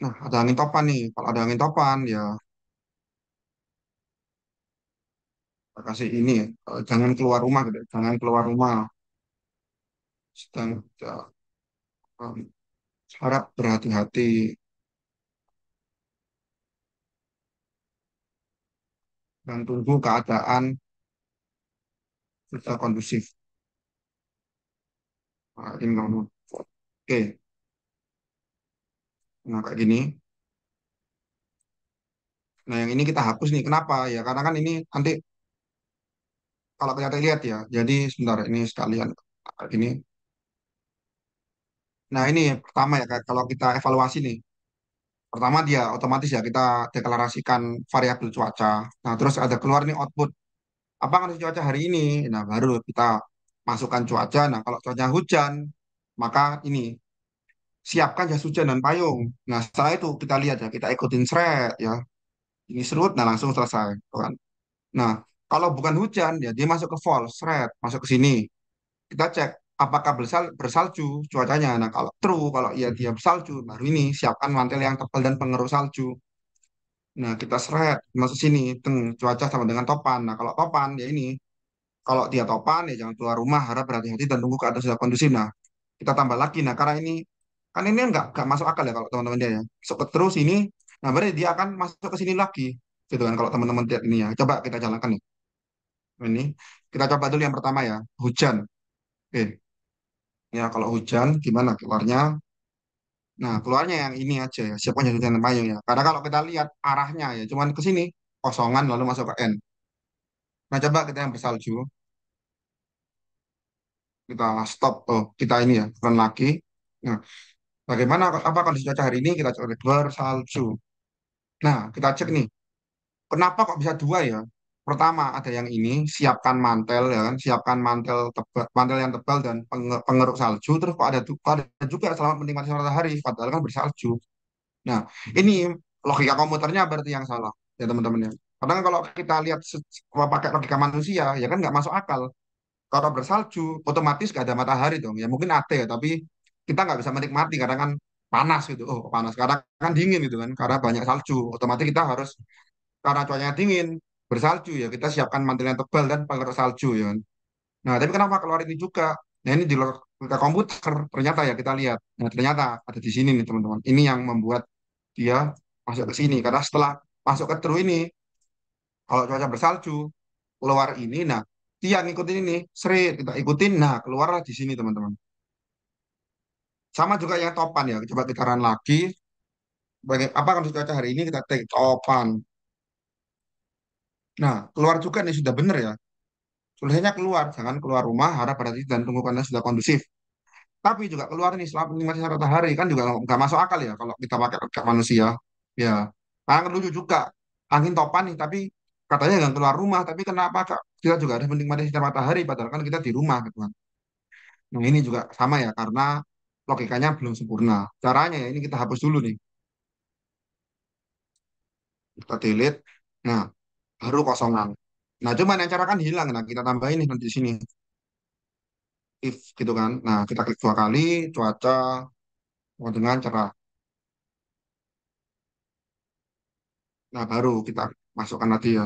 Speaker 1: Nah, ada angin topan nih. Kalau ada angin topan, ya kita kasih ini ya. Jangan keluar rumah gitu. Jangan keluar rumah. Sedang harap berhati-hati dan tunggu keadaan sudah kondusif. Nah, ini kamu. Oke, nah kayak gini. Nah, yang ini kita hapus nih. Kenapa? Ya, karena kan ini nanti kalau kita lihat ya. Jadi sebentar ini sekalian kayak gini. Nah, ini pertama ya kalau kita evaluasi nih. Pertama dia otomatis ya kita deklarasikan variabel cuaca. Nah, terus ada keluar nih output apa kondisi cuaca hari ini. Nah, baru kita masukkan cuaca. Nah, kalau cuaca hujan, maka ini siapkan jas hujan dan payung. Nah, setelah itu kita lihat ya, kita ikutin thread ya. Ini serut, nah langsung selesai. Tuh kan. Nah, kalau bukan hujan, ya dia masuk ke false, thread, masuk ke sini. Kita cek apakah bersalju cuacanya. Nah, kalau true, kalau iya dia bersalju, baru ini siapkan mantel yang tebal dan pengeruk salju. Nah, kita seret masuk sini, teng, cuaca sama dengan topan. Nah, kalau topan ya ini, kalau dia topan ya jangan keluar rumah, harap berhati-hati dan tunggu keadaan sudah kondusif. Nah, kita tambah lagi. Nah, karena ini kan ini nggak masuk akal ya kalau teman-teman dia ya. Masuk ke terus ini, nah berarti dia akan masuk ke sini lagi. Gitu kan kalau teman-teman lihat ini ya. Coba kita jalankan nih. Ini kita coba dulu yang pertama ya, hujan. Oke. Ya, kalau hujan gimana keluarnya? Nah, keluarnya yang ini aja ya, siapkan jas hujan dan payung ya. Karena kalau kita lihat arahnya ya, cuman ke sini, kosongan lalu masuk ke N. Nah, coba kita yang bersalju, kita stop, oh, kita ini ya, run lagi. Nah, bagaimana, apa kondisi cuaca hari ini? Kita coba bersalju. Nah, kita cek nih, kenapa kok bisa dua ya? Pertama, ada yang ini, siapkan mantel ya kan, siapkan mantel tebal, mantel yang tebal dan pengeruk salju. Terus kok ada juga selamat menikmati sinar matahari, padahal kan bersalju. Nah, ini logika komputernya berarti yang salah ya teman-teman ya. Karena kalau kita lihat pakai logika manusia, ya kan nggak masuk akal. Kalau bersalju, otomatis gak ada matahari dong. Ya mungkin ada ya, tapi kita nggak bisa menikmati karena kan panas gitu. Oh, panas. Karena kan dingin gitu kan. Karena banyak salju. Otomatis kita harus, karena cuacanya dingin, bersalju ya. Kita siapkan mantel yang tebal dan pengeruk salju ya kan. Nah, tapi kenapa keluar ini juga? Nah, ini di logika komputer. Ternyata ya kita lihat. Nah, ternyata ada di sini nih teman-teman. Ini yang membuat dia masuk ke sini. Karena setelah masuk ke true ini, kalau cuaca bersalju, keluar ini, nah dia ngikutin ini, seret, kita ikutin, nah keluarlah di sini teman-teman. Sama juga yang topan ya, coba kita run lagi. Apa kan cuaca hari ini kita take topan. Nah, keluar juga nih sudah benar ya. Tulisannya keluar, jangan keluar rumah, harap berhati dan tunggu karena sudah kondusif. Tapi juga keluar nih selama menikmati sinar matahari kan juga nggak masuk akal ya kalau kita pakai logika manusia. Ya, kan lucu juga. angin topan nih, tapi katanya nggak keluar rumah, tapi kenapa Kak, kita juga ada menikmati sinar matahari, padahal kan kita di rumah gitu kan. Nah ini juga sama ya, karena logikanya belum sempurna. Caranya ya ini kita hapus dulu nih, kita delete. Nah, baru kosongan. Nah, cuman yang cara kan hilang. Nah, kita tambahin nih nanti di sini if gitu kan. Nah, kita klik dua kali cuaca dengan cerah. Nah, baru kita masukkan tadi ya.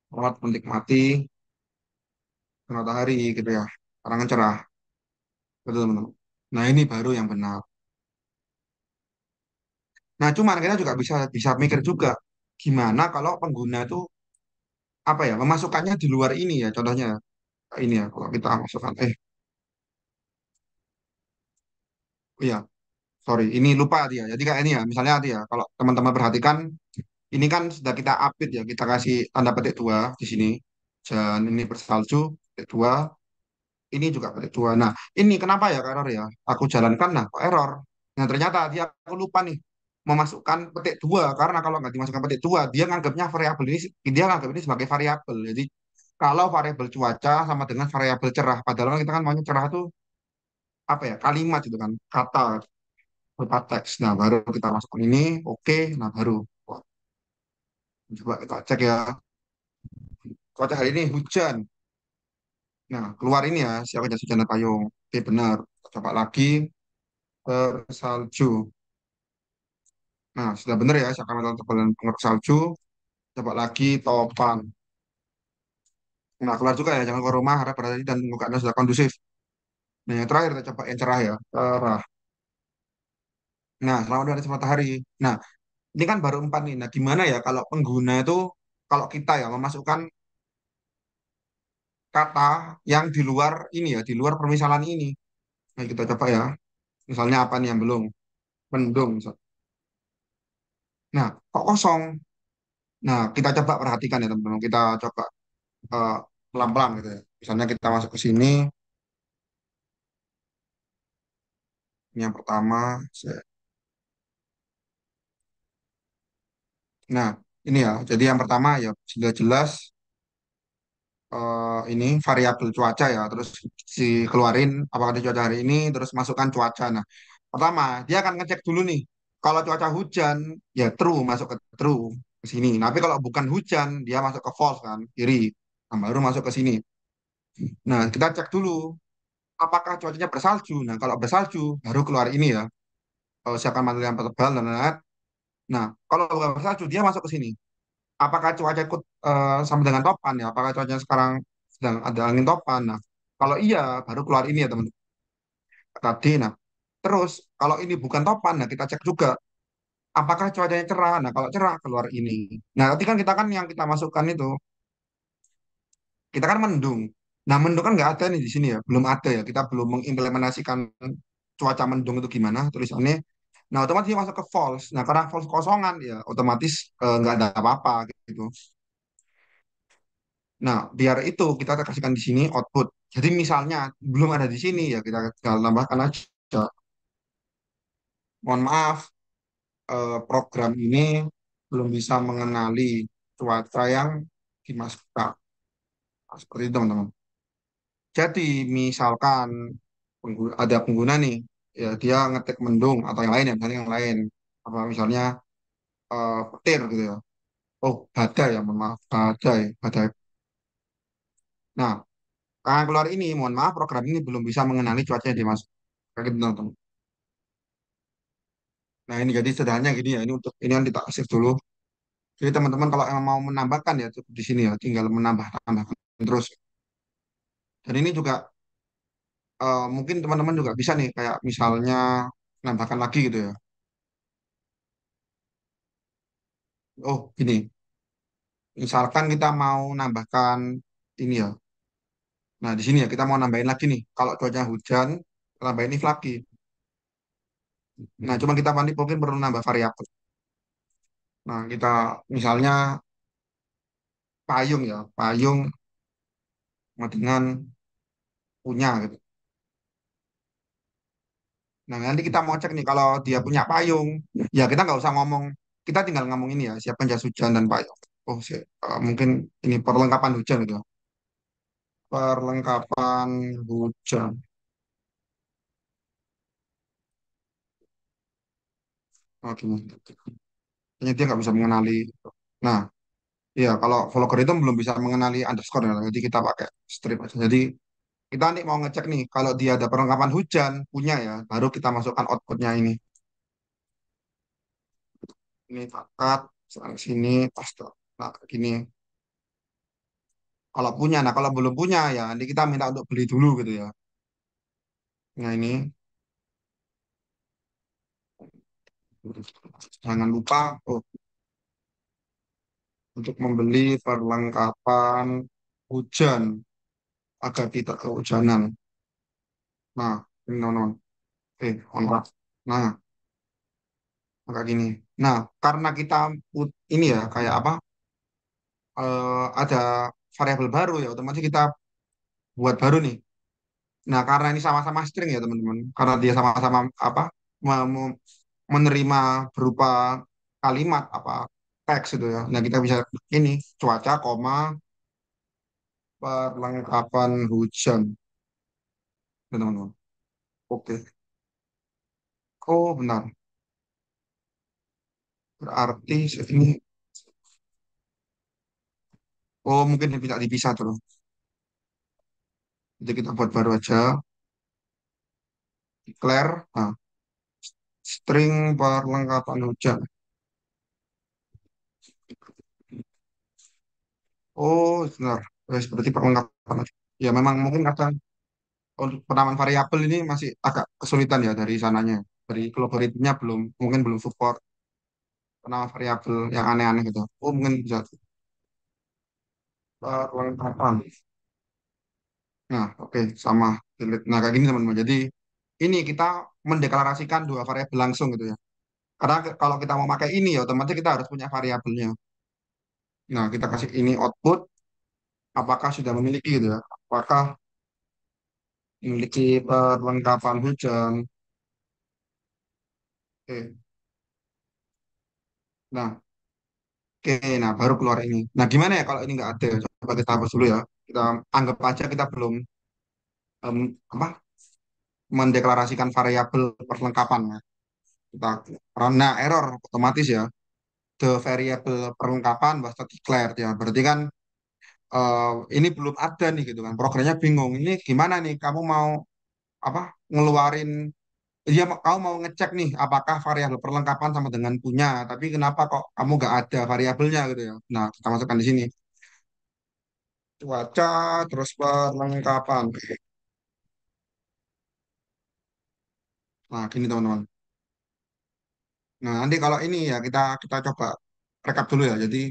Speaker 1: Selamat menikmati matahari gitu ya. Karangan cerah. Betul, teman-teman. Nah, ini baru yang benar. Nah, cuman kita juga bisa bisa mikir juga gimana kalau pengguna itu apa ya, memasukkannya di luar ini ya. Contohnya ini ya, kalau kita masukkan iya, sorry, ini lupa dia. Jadi kayak ini ya, misalnya dia, kalau teman-teman perhatikan, ini kan sudah kita update ya, kita kasih tanda petik dua di sini. Dan ini bersalju, petik dua, ini juga petik dua. Nah, ini kenapa ya error ya? Aku jalankan, nah kok error? Nah, ternyata dia aku lupa nih memasukkan petik dua, karena kalau nggak dimasukkan petik dua, dia nganggapnya variabel ini, dia nganggap ini sebagai variabel. Jadi kalau variabel cuaca sama dengan variabel cerah, padahal kan kita kan maunya cerah itu apa ya, kalimat itu kan, kata berupa teks. Nah, baru kita masukkan ini, oke. Nah, baru wah, coba kita cek ya. Cuaca hari ini hujan. Nah, keluar ini ya, siapa jas hujan dan payung. Oke, benar. Coba lagi, bersalju. Nah, sudah benar ya, seakan akan tebal dan pengeruk salju. Coba lagi, topan. Nah, keluar juga ya, jangan keluar rumah, harap berhati dan keadaan sudah kondusif. Nah, yang terakhir kita coba yang cerah ya, cerah. Nah, selamat hari matahari. Nah, ini kan baru empat nih. Nah, gimana ya kalau pengguna itu, kalau kita ya memasukkan kata yang di luar ini ya, di luar permisalan ini. Nah, kita coba ya. Misalnya apa nih yang belum? Mendung. Nah, kok kosong? Nah, kita coba perhatikan ya teman-teman. Kita coba eh, pelan-pelan gitu ya. Misalnya kita masuk ke sini, ini yang pertama. Nah, ini ya. Jadi yang pertama ya sudah jelas ini variabel cuaca ya. Terus si keluarin apakah ada cuaca hari ini, terus masukkan cuaca. Nah, pertama dia akan ngecek dulu nih. Kalau cuaca hujan, ya true, masuk ke true ke sini. Tapi kalau bukan hujan, dia masuk ke false kan, kiri. Nah, baru masuk ke sini. Nah, kita cek dulu apakah cuacanya bersalju. Nah, kalau bersalju, baru keluar ini ya. Siapkan mantel yang tebal dan lain-lain. Nah, kalau bukan bersalju, dia masuk ke sini. Apakah cuaca ikut sama dengan topan ya? Apakah cuacanya sekarang sedang ada angin topan? Nah, kalau iya, baru keluar ini ya teman-teman. Tadi, nah, terus kalau ini bukan topan, nah kita cek juga apakah cuacanya cerah. Nah, kalau cerah keluar ini. Nah, tadi kan kita kan yang kita masukkan itu, kita kan mendung. Nah, mendung kan nggak ada nih di sini ya, belum ada ya. Kita belum mengimplementasikan cuaca mendung itu gimana tulisannya. Nah, otomatis dia masuk ke false. Nah, karena false kosongan ya, otomatis nggak ada apa-apa gitu. Nah, biar itu kita kasihkan di sini output. Jadi misalnya belum ada di sini ya kita tinggal tambahkan aja. Mohon maaf, program ini belum bisa mengenali cuaca yang dimasukkan. Nah, seperti itu teman-teman. Jadi misalkan ada pengguna nih, ya dia ngetik mendung atau yang lain ya, misalnya yang lain. Apa misalnya petir gitu ya. Oh, badai ya, mohon maaf, badai, badai. Nah, karena keluar ini, mohon maaf, program ini belum bisa mengenali cuaca yang dimasuk. Kayak gitu, teman-teman. Nah, ini jadi sederhananya gini ya. Ini untuk ini yang kita save dulu. Jadi teman-teman kalau emang mau menambahkan ya cukup di sini ya, tinggal menambahkan terus. Dan ini juga mungkin teman-teman juga bisa nih kayak misalnya menambahkan lagi gitu ya. Oh, gini. Misalkan kita mau nambahkan ini ya. Nah, di sini ya kita mau nambahin lagi nih. Kalau cuaca hujan, tambahin if lagi. Nah, cuma kita mungkin perlu nambah variabel. Nah, kita misalnya payung ya, payung dengan punya gitu. Nah, nanti kita mau cek nih kalau dia punya payung, ya kita nggak usah ngomong, kita tinggal ngomong ini ya, siapkan jas hujan dan payung. Oh, mungkin ini perlengkapan hujan gitu. Perlengkapan hujan. Oke, ini dia nggak bisa mengenali. Nah, iya kalau vlogger itu belum bisa mengenali underscore ya, jadi kita pakai strip aja. Jadi kita nanti mau ngecek nih, kalau dia ada perlengkapan hujan punya ya, baru kita masukkan outputnya ini. Ini pakat, sini, paste. Nah, gini. Kalau punya, nah kalau belum punya ya nanti kita minta untuk beli dulu gitu ya. Nah ini jangan lupa oh, untuk membeli perlengkapan hujan agar tidak kehujanan. Nah, ini non, kontrak. Nah, maka gini. Nah, karena kita ini ya kayak apa? Ada variabel baru ya, otomatis kita buat baru nih. Nah, karena ini sama-sama string ya teman-teman. Karena dia sama-sama apa? Menerima berupa kalimat apa teks itu ya. Nah, kita bisa ini cuaca, koma, perlengkapan hujan, ya, teman-teman. Oke. Oh, benar. Berarti ini, oh mungkin bisa dipisah dulu. Jadi kita buat baru aja, declare, nah, string perlengkapan hujan. Oh, benar. Berarti perlengkapan aja. Ya, memang mungkin kadang untuk penamaan variabel ini masih agak kesulitan ya dari sananya. Dari algoritmnya belum, mungkin belum support penamaan variabel yang aneh-aneh gitu. Oh, mungkin bisa perlengkapan. Nah, oke, sama. Delete. Nah, kayak gini teman-teman. Jadi, ini kita mendeklarasikan dua variabel langsung gitu ya. Karena kalau kita mau pakai ini ya, otomatis kita harus punya variabelnya. Nah, kita kasih ini output, apakah sudah memiliki gitu ya. Apakah memiliki perlengkapan hujan. Oke. Nah, oke, nah baru keluar ini. Nah, gimana ya kalau ini nggak ada? Coba kita hapus dulu ya. Kita anggap aja kita belum apa mendeklarasikan variabel perlengkapan. Ya. Kita karena error otomatis ya. The variable perlengkapan was not declared ya. Berarti kan ini belum ada nih gitu kan. Programnya bingung. Ini gimana nih? Kamu mau apa? Ngeluarin dia kamu mau ngecek nih apakah variabel perlengkapan sama dengan punya, tapi kenapa kok kamu nggak ada variabelnya gitu ya. Nah, kita masukkan di sini. Cuaca terus perlengkapan. Nah, gini teman-teman. Nah, nanti kalau ini ya kita coba rekap dulu ya. Jadi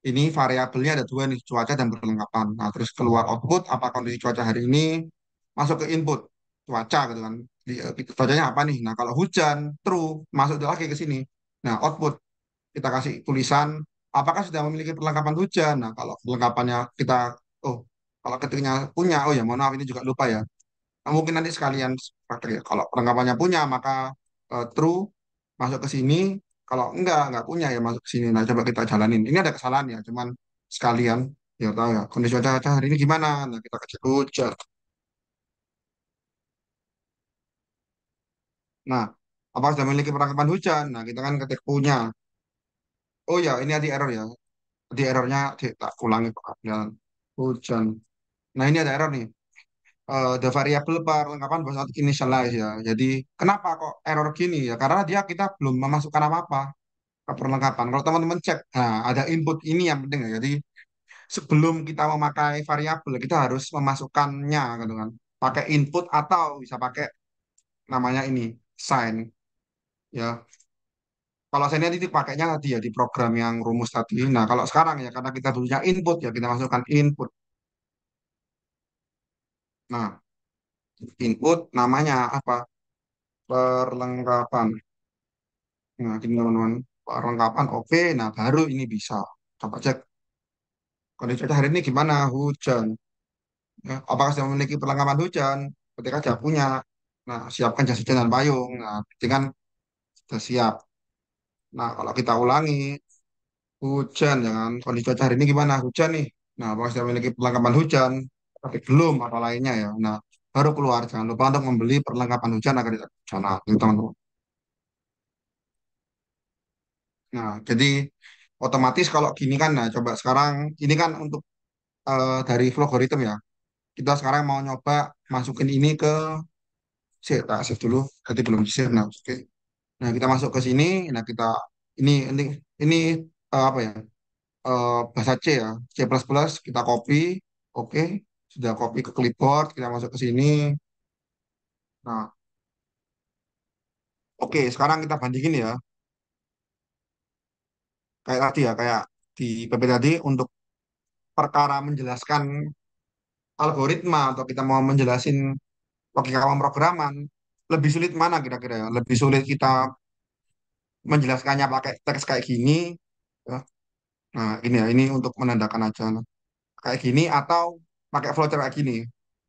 Speaker 1: ini variabelnya ada dua nih, cuaca dan perlengkapan. Nah, terus keluar output apa kondisi cuaca hari ini, masuk ke input cuaca gitu kan. Cuacanya apa nih? Nah, kalau hujan, true, masuk lagi ke sini. Nah, output kita kasih tulisan apakah sudah memiliki perlengkapan hujan. Nah, kalau perlengkapannya kita oh, kalau ketiknya punya, oh ya mohon maaf ini juga lupa ya. Nah, mungkin nanti sekalian praktek ya. Kalau perlengkapannya punya maka true masuk ke sini. Kalau enggak punya ya masuk ke sini. Nah, coba kita jalanin. Ini ada kesalahan ya, cuman sekalian ya tahu ya kondisi cuaca hari ini gimana. Nah, kita cek hujan. Nah, apa sudah memiliki perlengkapan hujan? Nah, kita kan ketik punya. Oh ya, ini ada error ya. Di errornya tak ulangi Pak. Ya, hujan. Nah, ini ada error nih. The variable perlengkapan was not initialized ya. Jadi kenapa kok error gini ya? Karena kita belum memasukkan apa-apa ke perlengkapan. Kalau teman-teman cek, nah ada input ini yang penting ya. Jadi sebelum kita memakai variabel, kita harus memasukkannya gitu kan. Pakai input atau bisa pakai namanya ini sign ya. Kalau sign nanti pakainya tadi ya di program yang rumus tadi. Nah kalau sekarang ya karena kita punya input ya kita masukkan input. Nah input namanya apa? Perlengkapan. Nah, gini teman-teman, perlengkapan oke, nah baru ini bisa. Coba cek kondisi cuaca hari ini gimana, hujan. Ya, apakah sudah memiliki perlengkapan hujan? Ketika sudah punya. Nah, siapkan jas hujan dan payung. Nah, berarti kan sudah siap. Nah, kalau kita ulangi, hujan ya kan. Kondisi cuaca hari ini gimana? Hujan nih. Nah, apakah sudah memiliki perlengkapan hujan? Tapi belum apa lainnya ya. Nah, baru keluar. Jangan lupa untuk membeli perlengkapan hujan agar tidak bencana. Gitu, teman-teman. Nah, jadi otomatis kalau gini kan, nah coba sekarang ini kan untuk dari algoritma ya. Kita sekarang mau nyoba masukin ini ke tak save dulu. Tadi belum di save. Nah, oke. Nah, kita masuk ke sini. Nah, kita ini apa ya? Bahasa C ya. C++, kita copy. Oke. Sudah copy ke clipboard, kita masuk ke sini. Nah, oke, sekarang kita bandingin ya. Kayak tadi ya, kayak di PP tadi untuk perkara menjelaskan algoritma atau kita mau menjelasin logika pemrograman, lebih sulit mana kira-kira ya? Lebih sulit kita menjelaskannya pakai teks kayak gini, ya. Nah, ini ya, ini untuk menandakan aja. Nah, kayak gini atau pakai flowchart kayak gini.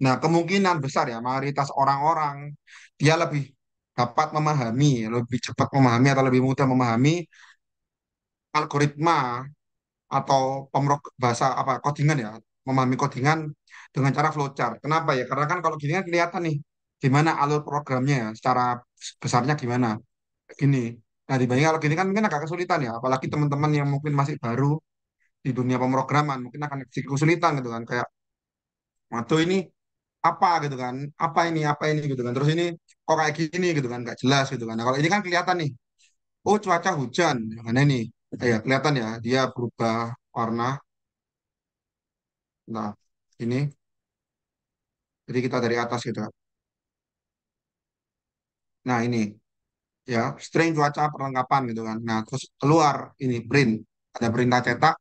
Speaker 1: Nah, kemungkinan besar ya, mayoritas orang-orang dia lebih dapat memahami, lebih cepat memahami atau lebih mudah memahami algoritma atau bahasa apa codingan ya, memahami codingan dengan cara flowchart. Kenapa ya? Karena kan kalau gini kan kelihatan nih gimana alur programnya ya, secara besarnya gimana. Gini. Nah, dibanding kalau gini kan mungkin agak kesulitan ya, apalagi teman-teman yang mungkin masih baru di dunia pemrograman, mungkin akan sedikit kesulitan gitu kan, kayak waduh ini apa gitu kan, apa ini gitu kan, terus ini kok kayak gini gitu kan, nggak jelas gitu kan. Nah, kalau ini kan kelihatan nih, oh cuaca hujan, mana ini, ya kelihatan ya, dia berubah warna. Nah, ini, jadi kita dari atas gitu. Nah, ini ya, string cuaca perlengkapan gitu kan. Nah, terus keluar ini print, ada perintah cetak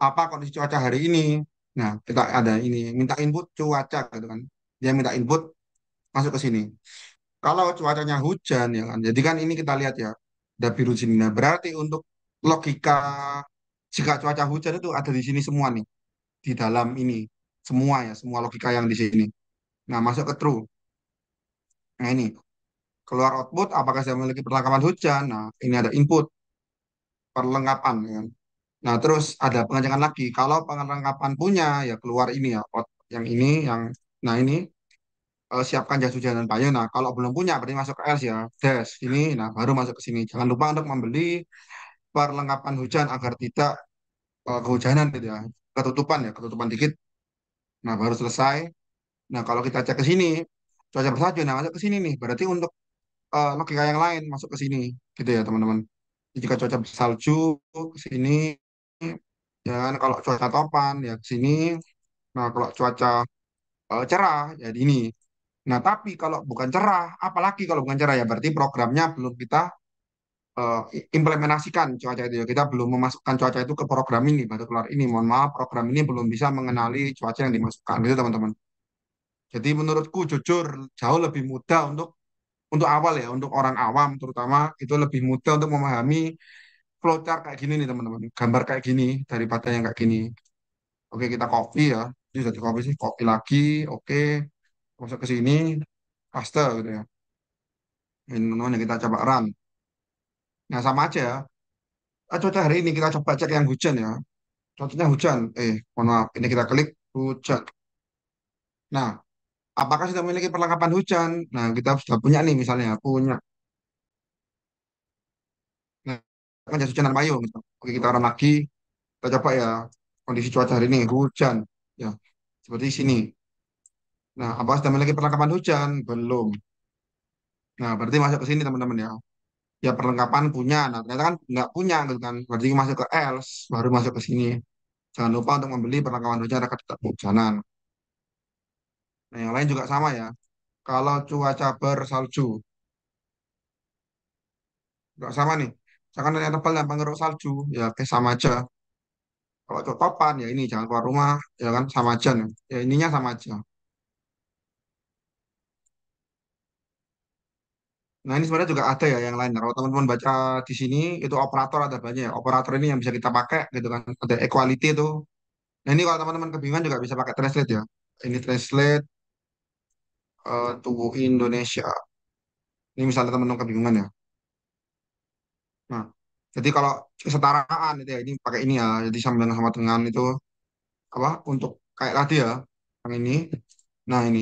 Speaker 1: apa kondisi cuaca hari ini. Nah, kita ada ini minta input cuaca gitu kan. Dia minta input masuk ke sini. Kalau cuacanya hujan ya kan. Jadi kan ini kita lihat ya, ada biru sini. Nah, berarti untuk logika jika cuaca hujan itu ada di sini semua nih, di dalam ini semua ya, semua logika yang di sini. Nah, masuk ke true. Nah, ini keluar output apakah saya memiliki perlengkapan hujan. Nah, ini ada input perlengkapan ya kan. Nah, terus ada pengecengan lagi. Kalau perlengkapan punya ya keluar ini ya, yang ini yang nah ini siapkan jas hujan dan payung. Nah, kalau belum punya berarti masuk ke else ya. Dash ini nah baru masuk ke sini. Jangan lupa untuk membeli perlengkapan hujan agar tidak kehujanan gitu ya. Ketutupan dikit. Nah, baru selesai. Nah, kalau kita cek ke sini, cuaca bersalju, nah masuk ke sini nih. Berarti untuk logika yang lain masuk ke sini, gitu ya teman-teman. Jika cuaca bersalju ke sini, ya kan kalau cuaca topan ya ke sini. Nah, kalau cuaca cerah ya di ini. Nah, tapi kalau bukan cerah, apalagi kalau bukan cerah ya berarti programnya belum kita implementasikan cuaca itu ya. Kita belum memasukkan cuaca itu ke program ini, baru keluar ini. Mohon maaf, program ini belum bisa mengenali cuaca yang dimasukkan gitu teman-teman. Jadi menurutku jujur jauh lebih mudah untuk awal ya, untuk orang awam terutama itu lebih mudah untuk memahami flowchart kayak gini nih teman-teman. Gambar kayak gini daripada yang kayak gini. Oke, kita copy ya. Ini sudah di copy sih, copy lagi. Oke, masuk ke sini, paste gitu ya. Ini teman-teman yang kita coba run. Nah, sama aja ya. Cuaca hari ini kita coba cek yang hujan ya. Contohnya hujan. Mohon maaf. Ini kita klik hujan. Nah, apakah sudah memiliki perlengkapan hujan? Nah, kita sudah punya nih misalnya. Punya. Nah, kan jas hujan dan payung gitu. Oke, kita run lagi. Kita coba ya. Kondisi cuaca hari ini hujan. Ya, seperti sini. Nah, apakah sudah memiliki perlengkapan hujan? Belum. Nah, berarti masuk ke sini teman-teman ya. Ya, perlengkapan punya. Nah, ternyata kan nggak punya gitu kan. Berarti masuk ke else. Baru masuk ke sini. Jangan lupa untuk membeli perlengkapan hujan agar tidak kehujanan. Nah, yang lain juga sama ya. Kalau cuaca bersalju, nggak sama nih. Misalkan yang tebal dan pengeruk salju, ya oke sama aja. Kalau cuaca topan, ya ini jangan keluar rumah, ya kan sama aja nih. Ya ininya sama aja. Nah ini sebenarnya juga ada ya yang lain. Nah, kalau teman-teman baca di sini, itu operator ada banyak ya. Operator ini yang bisa kita pakai gitu kan. Ada equality itu. Nah ini kalau teman-teman kebingungan juga bisa pakai translate ya. Ini translate to Indonesia. Ini misalnya teman-teman kebingungan ya. Nah, jadi kalau kesetaraan itu ya, ini pakai ini ya. Jadi sama dengan itu apa untuk kayak tadi ya, yang ini. Nah ini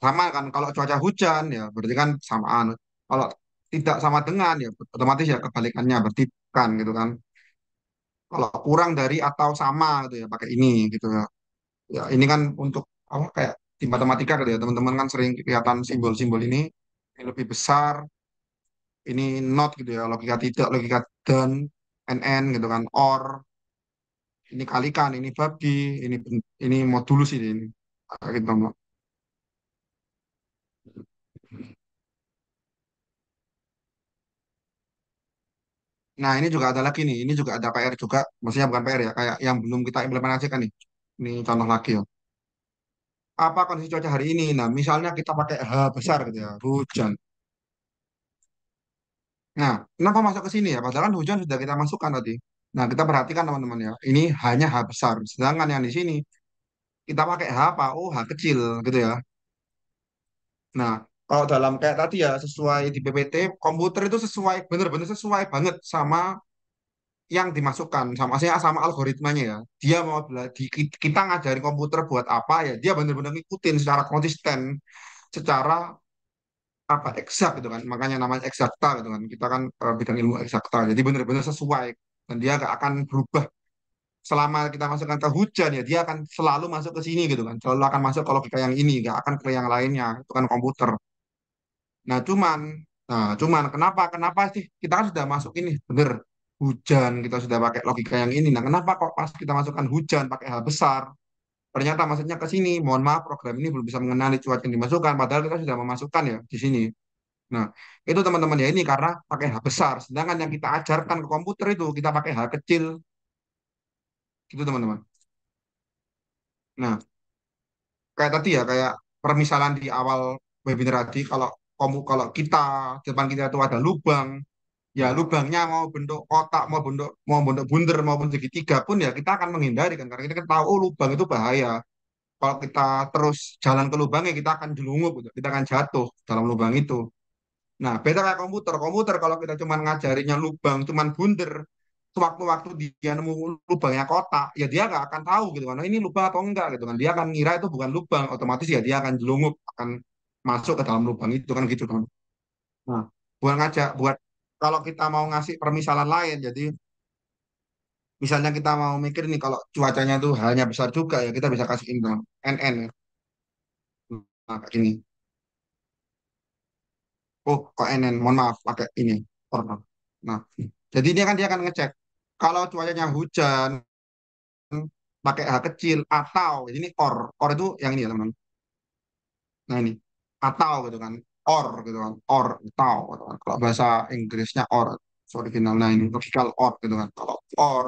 Speaker 1: sama kan kalau cuaca hujan ya berarti kan samaan. Kalau tidak sama dengan ya otomatis ya kebalikannya berarti kan gitu kan. Kalau kurang dari atau sama gitu ya pakai ini gitu ya. Ya ini kan untuk apa kayak di matematika gitu ya teman-teman kan sering kelihatan simbol-simbol ini lebih besar, ini not gitu ya logika tidak, logika dan, NN gitu kan, or, ini kalikan, ini babi, ini modulus ini. Kayak gitu. Nah, ini juga ada lagi nih. Ini juga ada PR juga. Maksudnya bukan PR ya, kayak yang belum kita implementasikan nih. Ini contoh lagi ya. Apa kondisi cuaca hari ini? Nah, misalnya kita pakai H besar gitu ya, hujan. Nah, kenapa masuk ke sini ya? Padahal kan hujan sudah kita masukkan tadi. Nah, kita perhatikan teman-teman ya. Ini hanya H besar. Sedangkan yang di sini kita pakai H apa? Oh, H kecil gitu ya. Nah, kalau dalam kayak tadi ya, sesuai di PPT, komputer itu sesuai, bener-bener sesuai banget sama yang dimasukkan sama saya sama algoritmanya ya. Dia mau kita ngajarin komputer buat apa ya, dia benar-benar ngikutin secara konsisten, secara apa eksak gitu kan. Makanya namanya eksakta gitu kan. Kita kan bidang ilmu eksakta. Jadi benar-benar sesuai dan dia gak akan berubah selama kita masukkan ke hujan ya, dia akan selalu masuk ke sini gitu kan. Selalu akan masuk ke logika yang ini, gak akan ke yang lainnya. Itu kan komputer. Nah, cuman kenapa kenapa sih kita kan sudah masuk ini bener hujan kita sudah pakai logika yang ini. Nah, kenapa kok pas kita masukkan hujan pakai hal besar ternyata maksudnya ke sini. Mohon maaf program ini belum bisa mengenali cuaca yang dimasukkan padahal kita sudah memasukkan ya di sini. Nah, itu teman-teman ya ini karena pakai hal besar. Sedangkan yang kita ajarkan ke komputer itu kita pakai hal kecil gitu teman-teman. Nah, kayak tadi ya kayak permisalan di awal webinar tadi kalau kita depan kita itu ada lubang. Ya lubangnya mau bentuk kotak, mau bentuk bunder maupun segitiga pun ya kita akan menghindari kan karena kita kan tahu oh, lubang itu bahaya. Kalau kita terus jalan ke lubangnya kita akan jelungup gitu. Kita akan jatuh dalam lubang itu. Nah, beda kayak komputer. Komputer kalau kita cuma ngajarinya lubang, cuma bunder, sewaktu-waktu dia nemu lubangnya kotak, ya dia nggak akan tahu gitu kan. "Oh, ini lubang atau enggak gitu kan. Dia akan ngira itu bukan lubang, otomatis ya dia akan jelungup, akan masuk ke dalam lubang itu kan gitu kan. Nah, buat kalau kita mau ngasih permisalan lain, jadi misalnya kita mau mikir nih kalau cuacanya tuh hanya besar juga ya kita bisa kasih ini dong, NN ya. Nah, kayak gini. Oh, kok NN? Mohon maaf, pakai ini. Pernah. Nah, jadi dia kan dia akan ngecek kalau cuacanya hujan pakai H kecil atau ini or itu yang ini ya teman-teman. Nah ini atau gitu kan, or gitu kan, or atau gitu kan. Kalau bahasa Inggrisnya or, original. Nah ini logical or gitu kan. Kalau or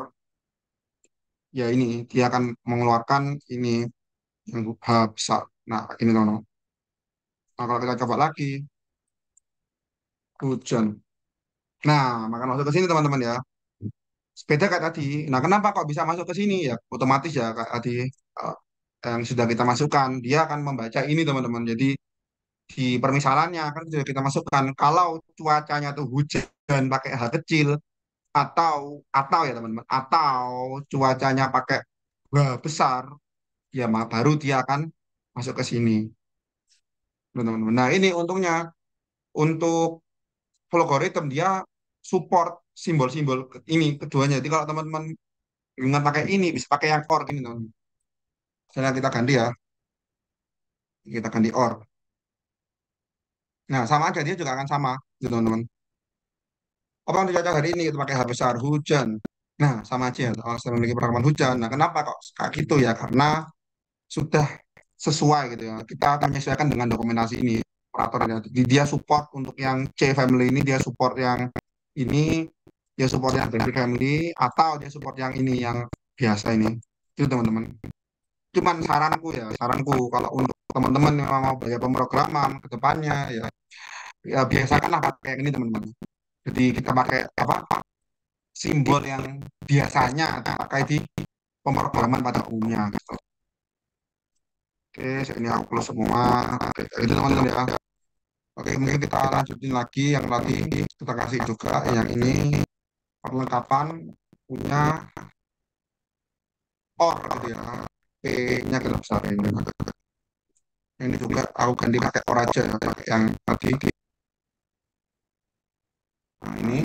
Speaker 1: ya ini dia akan mengeluarkan ini yang besar. Nah, ini loh. Nah, kalau kita coba lagi, hujan. Nah, maka masuk ke sini teman-teman ya. Sepeda kayak tadi. Nah, kenapa kok bisa masuk ke sini? Ya, otomatis ya kayak tadi eh, yang sudah kita masukkan, dia akan membaca ini teman-teman. Jadi di permisalannya kan sudah kita masukkan. Kalau cuacanya tuh hujan pakai H kecil atau ya teman-teman, atau cuacanya pakai H besar, ya baru dia akan masuk ke sini. Teman-teman. Nah, ini untungnya untuk algoritma dia support simbol-simbol ini keduanya. Jadi kalau teman-teman ingat pakai ini bisa pakai yang or ini teman. Misalnya kita ganti ya, kita ganti or. Nah sama aja dia juga akan sama, gitu teman-teman. Apa yang dicatat hari ini itu pakai H besar hujan. Nah sama aja. Kalau saya memiliki perakaman hujan. Nah kenapa kok kayak gitu ya? Karena sudah sesuai gitu ya. Kita akan menyesuaikan dengan dokumentasi ini peraturannya. Jadi dia support untuk yang C family ini, dia support yang ini, dia support yang basic family, atau dia support yang ini yang biasa ini. Itu teman-teman. Cuman saranku kalau untuk teman-teman yang mau belajar pemrograman ke depannya ya, ya biasakanlah pakai yang ini teman-teman. Jadi kita pakai apa simbol yang biasanya pakai di pemrograman pada umumnya gitu. Oke, ini aku close semua. Oke, itu teman-teman ya. Oke, mungkin kita lanjutin lagi yang tadi kita kasih juga yang ini perlengkapan punya or gitu ya. P-nya kita besar ini. Ini juga aku ganti pakai or aja ya, pakai yang tadi. Nah, ini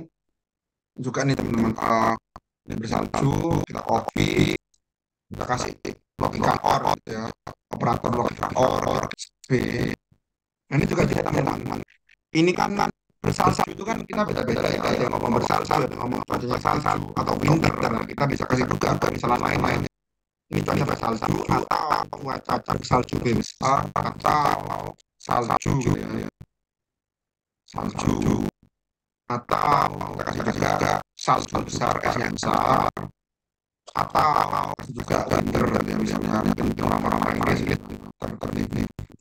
Speaker 1: juga nih teman-teman. Ini bersalju, kita copy, kita kasih logika or gitu ya. Operator logika or, B. Nah, ini juga jadi teman-teman. Ini kan bersalju itu kan kita beda-beda ya. Ada yang ngomong bersalju, ada yang ngomong cuacanya salju atau winter. Nah, kita bisa kasih juga misalnya lain-lain. Ini cuaca bersalju atau cuaca bersalju besar atau salju ya. Salju atau kita kasih juga salju besar, esnya besar atau kasih juga winter ya misalnya mungkin orang-orang Inggris gitu.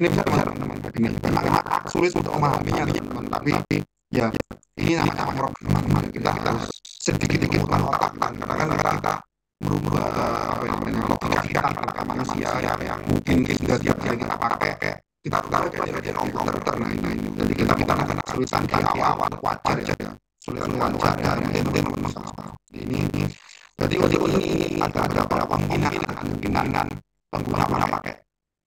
Speaker 1: Ini bisa teman-teman ini memang agak sulit untuk memahaminya teman-teman tapi ya ini namanya mengrok teman-teman kita harus sedikit-sedikit memutar otak karena kan kita merubah apa yang namanya logika kita antara manusia yang mungkin sudah tiap kali kita pakai kita taruh jadi komputer nah ini jadi kita akan kesulitan di awal wajar ya sulit wajar dan mungkin masalah ini jadi ini ada beberapa kemungkinan pengguna pakai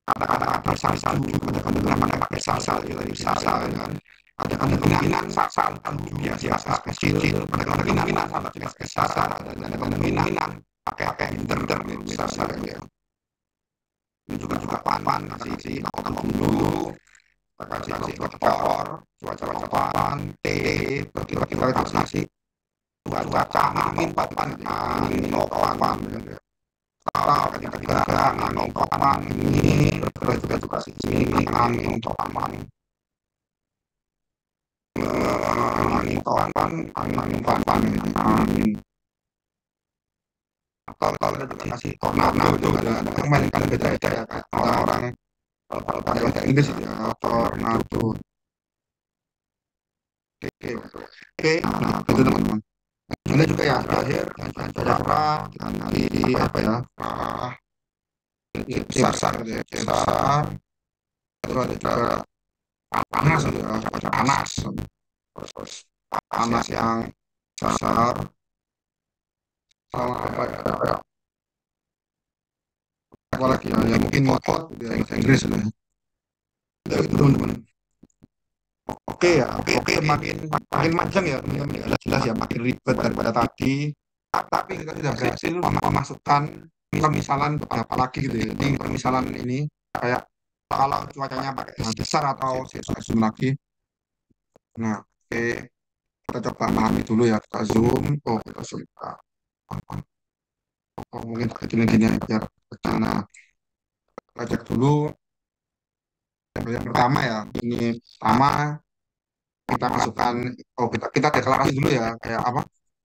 Speaker 1: kata-kata salju ada kemungkinan pakai salsal gitu salsal kan ada kemungkinan salsal tandu biasa kecil ada kemungkinan salsal biasa ada kemungkinan pakai internet salsal ya ini juga pan kasih potong dulu kasih vektor cuaca T kita kasih cuaca angin papan angin papan tahu ketika angin papan ini terus juga sini angin papan angin papan angin papan angin atau kalau ada juga kasih tornado juga ada yang mainkan beda-beda ya kan orang-orang kalau pada bahasa Inggris ya tornado oke nah itu teman-teman ini juga ya terakhir cara nanti apa ya besar gitu ya besar terus ada juga panas gitu ya cuaca panas terus panas yang besar sama apa ya apalagi ya mungkin hot gitu ya bahasa Inggris ya dari itu teman-teman oke ya oke makin panjang ya teman-teman ya jelas ya makin ribet daripada tadi tapi kita sudah berhasil memasukkan permisalan beberapa lagi gitu ya jadi permisalan ini kayak kalau cuacanya pakai besar atau zoom lagi nah oke kita coba pahami dulu ya kita zoom kita zoom mungkin kecilin gini ya biar karena kita cek dulu yang pertama ya ini pertama kita masukkan kita deklarasi dulu ya kayak apa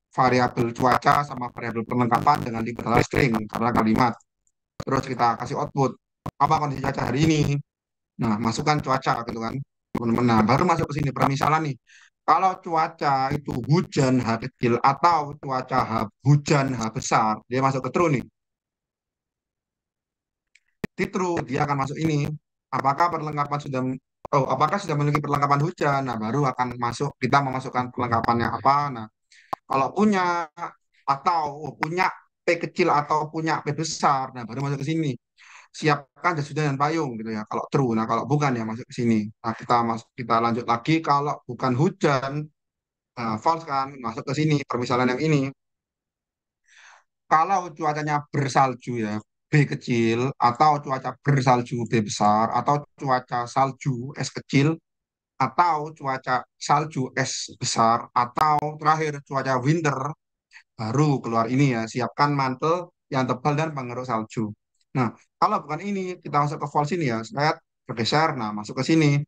Speaker 1: variabel cuaca sama variabel perlengkapan dengan tipe adalah string karena kalimat terus kita kasih output apa kondisi cuaca hari ini nah masukkan cuaca gitu kan teman-teman nah baru masuk ke sini permisalan nih kalau cuaca itu hujan H kecil atau cuaca hujan H besar dia masuk ke true nih di true dia akan masuk ini apakah perlengkapan sudah apakah sudah memiliki perlengkapan hujan nah baru akan masuk kita memasukkan perlengkapannya apa nah kalau punya atau punya P kecil atau punya P besar nah baru masuk ke sini siapkan jas hujan dan payung gitu ya kalau true nah kalau bukan ya masuk ke sini nah kita lanjut lagi kalau bukan hujan nah, false kan masuk ke sini permisalan yang ini kalau cuacanya bersalju ya B kecil atau cuaca bersalju B besar atau cuaca salju S kecil atau cuaca salju S besar atau terakhir cuaca winter baru keluar ini ya siapkan mantel yang tebal dan pengeruk salju. Nah kalau bukan ini kita masuk ke false ini ya saya bergeser nah masuk ke sini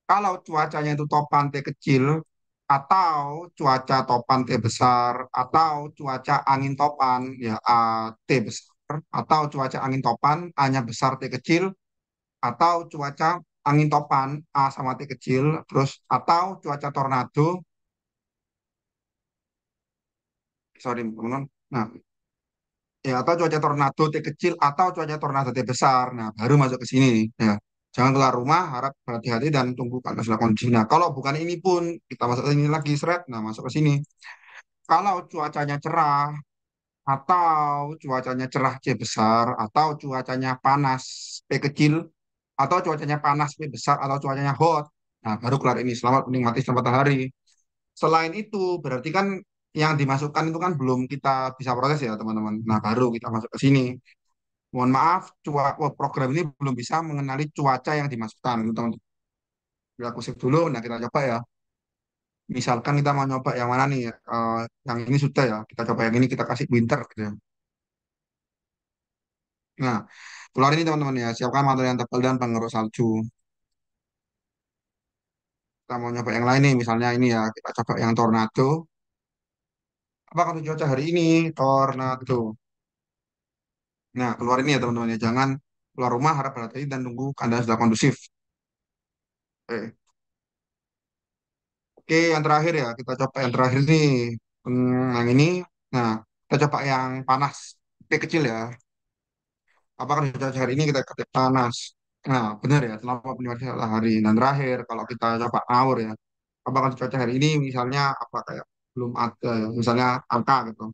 Speaker 1: kalau cuacanya itu topan T kecil atau cuaca topan T besar atau cuaca angin topan ya A T besar atau cuaca angin topan A-nya besar T kecil atau cuaca angin topan A sama T kecil terus atau cuaca tornado sorry teman-teman nah ya atau cuaca tornado T kecil atau cuaca tornado T besar nah baru masuk ke sini ya Jangan keluar rumah, harap berhati-hati dan tunggu karena sudah kondisi. Nah, kalau bukan ini pun kita masuk ke ini lagi seret. Nah, masuk ke sini. Kalau cuacanya cerah atau cuacanya cerah C besar atau cuacanya panas P kecil atau cuacanya panas P besar atau cuacanya hot. Nah, baru keluar ini selamat menikmati sinar matahari. Selain itu, berarti kan yang dimasukkan itu kan belum kita bisa proses ya, teman-teman. Nah, baru kita masuk ke sini. Mohon maaf, program ini belum bisa mengenali cuaca yang dimasukkan, teman-teman. Ya, aku save dulu. Nah, kita coba ya. Misalkan kita mau nyoba yang mana nih? Yang ini sudah ya. Kita coba yang ini, kita kasih winter gitu ya. Nah, keluar ini teman-teman ya. Siapkan material yang tebal dan pengeruk salju. Kita mau nyoba yang lain nih. Misalnya ini ya. Kita coba yang tornado. Apa kondisi cuaca hari ini? Tornado. Nah, keluar ini ya teman-teman ya. Jangan keluar rumah, harap berhati-hati dan tunggu keadaan sudah kondusif. Oke. Oke, yang terakhir ya. Kita coba yang terakhir nih. Yang ini. Nah, kita coba yang panas. P kecil ya. Apakah cuaca hari ini kita ketik panas? Nah, benar ya, selama penyuapan matahari. Dan terakhir, kalau kita coba ngawur ya, apakah cuaca hari ini misalnya apa kayak belum ada, ya, misalnya angka gitu.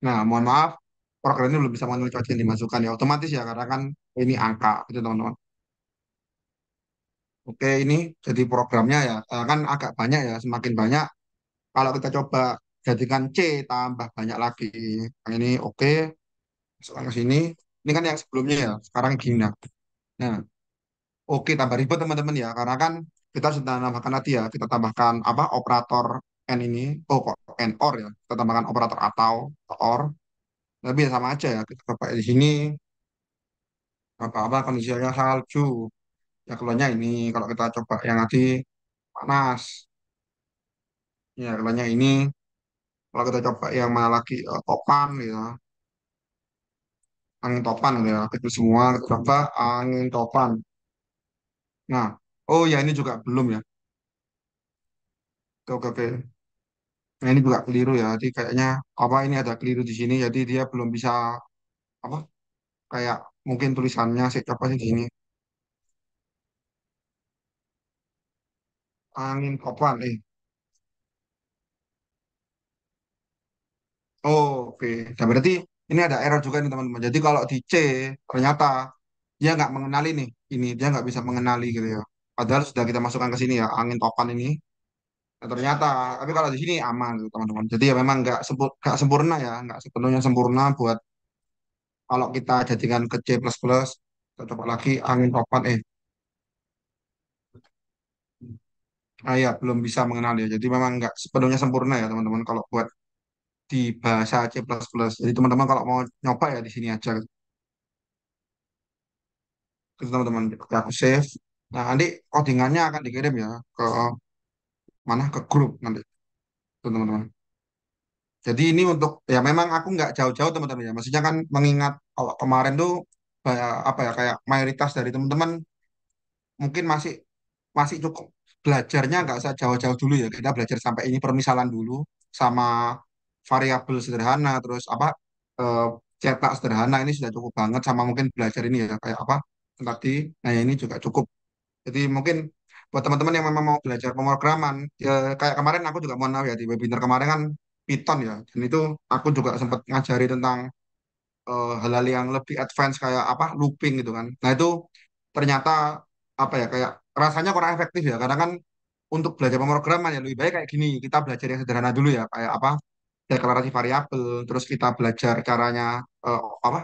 Speaker 1: Nah, mohon maaf, program ini belum bisa mengenali cuaca yang dimasukkan ya, otomatis ya, karena kan ini angka, gitu teman-teman. Oke, ini jadi programnya ya, kan agak banyak ya, semakin banyak. Kalau kita coba jadikan C tambah banyak lagi. Yang ini oke, masukkan ke sini. Ini kan yang sebelumnya ya, sekarang gini. Nah, oke, tambah ribet teman-teman ya, karena kan kita sudah tambahkan tadi ya, kita tambahkan apa operator N ini, oh kok N or ya, kita tambahkan operator atau or, tapi ya sama aja ya, kita coba di sini apa-apa kondisinya salju, ya keluarnya ini, kalau kita coba yang tadi panas, ya keluarnya ini, kalau kita coba yang mana lagi topan gitu, angin topan gitu ya, itu semua kita coba angin topan. Nah, oh ya ini juga belum ya, oke oke. Oke. Nah, ini juga keliru ya. Jadi kayaknya apa ini ada keliru di sini. Jadi dia belum bisa apa kayak mungkin tulisannya saya coba sih gini. Angin topan. Oh, oke. Nah, berarti ini ada error juga nih teman-teman. Jadi kalau di C ternyata dia nggak mengenali nih. Ini dia nggak bisa mengenali gitu ya. Padahal sudah kita masukkan ke sini ya angin topan ini. Nah, ternyata, tapi kalau di sini aman gitu teman-teman. Jadi ya memang nggak sempurna ya, nggak sepenuhnya sempurna buat kalau kita jadikan ke C++. Kita coba lagi angin topan. Ya, belum bisa mengenal ya. Jadi memang nggak sepenuhnya sempurna ya teman-teman kalau buat di bahasa C++. Jadi teman-teman kalau mau nyoba ya di sini aja. Gitu, teman-teman. Oke, aku save. Nah, nanti codingannya akan dikirim ya ke mana? Ke grup nanti, tuh, teman-teman. Jadi ini untuk ya memang aku nggak jauh-jauh teman-teman ya. Maksudnya kan mengingat kalau kemarin tuh apa ya kayak mayoritas dari teman-teman mungkin masih masih cukup belajarnya nggak usah jauh-jauh dulu ya. Kita belajar sampai ini permisalan dulu sama variabel sederhana terus apa eh, cetak sederhana ini sudah cukup banget sama mungkin belajar ini ya kayak apa tadi. Nah ya ini juga cukup. Jadi mungkin buat teman-teman yang memang mau belajar pemrograman ya kayak kemarin aku juga mau tahu ya di webinar kemarin kan Python ya dan itu aku juga sempat ngajari tentang hal-hal yang lebih advance kayak apa looping gitu kan. Nah itu ternyata apa ya kayak rasanya kurang efektif ya karena kan untuk belajar pemrograman ya lebih baik kayak gini kita belajar yang sederhana dulu ya kayak apa deklarasi variabel terus kita belajar caranya apa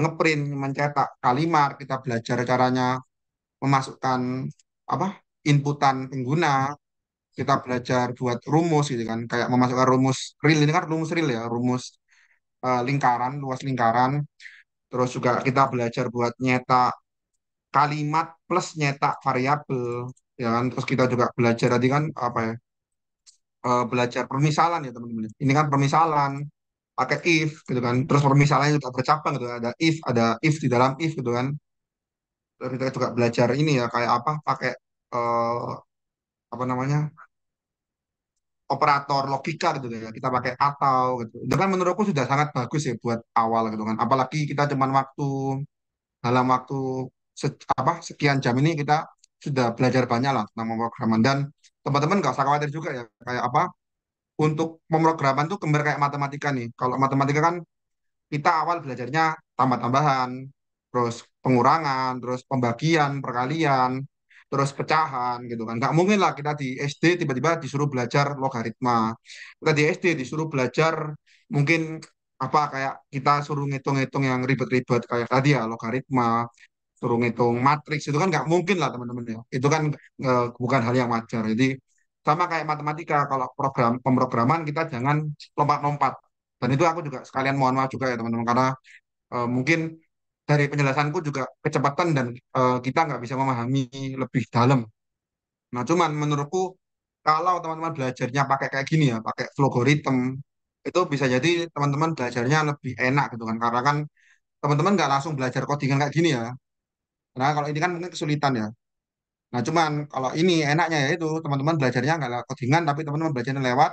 Speaker 1: ngeprint mencetak kalimat kita belajar caranya memasukkan apa inputan pengguna kita belajar buat rumus gitu kan kayak memasukkan rumus real ini kan rumus real ya rumus lingkaran luas lingkaran. Terus juga kita belajar buat nyetak kalimat plus nyetak variabel, ya kan. Terus kita juga belajar tadi kan apa ya, belajar permisalan ya teman-teman. Ini kan permisalan pakai if gitu kan. Terus permisalannya juga bercabang gitu. Ada if di dalam if gitu kan. Terus kita juga belajar ini ya kayak apa pakai eh, apa namanya operator logika gitu ya. Kita pakai atau gitu. Itu kan menurutku sudah sangat bagus ya buat awal gitu kan. Apalagi kita cuman dalam waktu sekian jam ini kita sudah belajar banyak lah tentang pemrograman. Dan teman-teman nggak usah khawatir juga ya, kayak apa, untuk pemrograman tuh kembar kayak matematika nih. Kalau matematika kan kita awal belajarnya tambah-tambahan, terus pengurangan, terus pembagian, perkalian, terus pecahan gitu kan. Nggak mungkin lah kita di SD tiba-tiba disuruh belajar logaritma. Kita di SD disuruh belajar mungkin apa, kayak kita suruh ngitung-ngitung yang ribet-ribet kayak tadi ya logaritma, suruh ngitung matriks, itu kan nggak mungkin lah teman-teman ya. Itu kan bukan hal yang wajar. Jadi sama kayak matematika, kalau pemrograman kita jangan lompat-lompat. Dan itu aku juga sekalian mohon maaf juga ya teman-teman, karena mungkin dari penjelasanku juga kecepatan dan kita nggak bisa memahami lebih dalam. Nah, cuman menurutku kalau teman-teman belajarnya pakai kayak gini ya, pakai algoritma, itu bisa jadi teman-teman belajarnya lebih enak gitu kan. Karena kan teman-teman nggak langsung belajar codingan kayak gini ya. Nah, kalau ini kan mungkin kesulitan ya. Nah, cuman kalau ini enaknya ya itu teman-teman belajarnya nggak lewat codingan, tapi teman-teman belajarnya lewat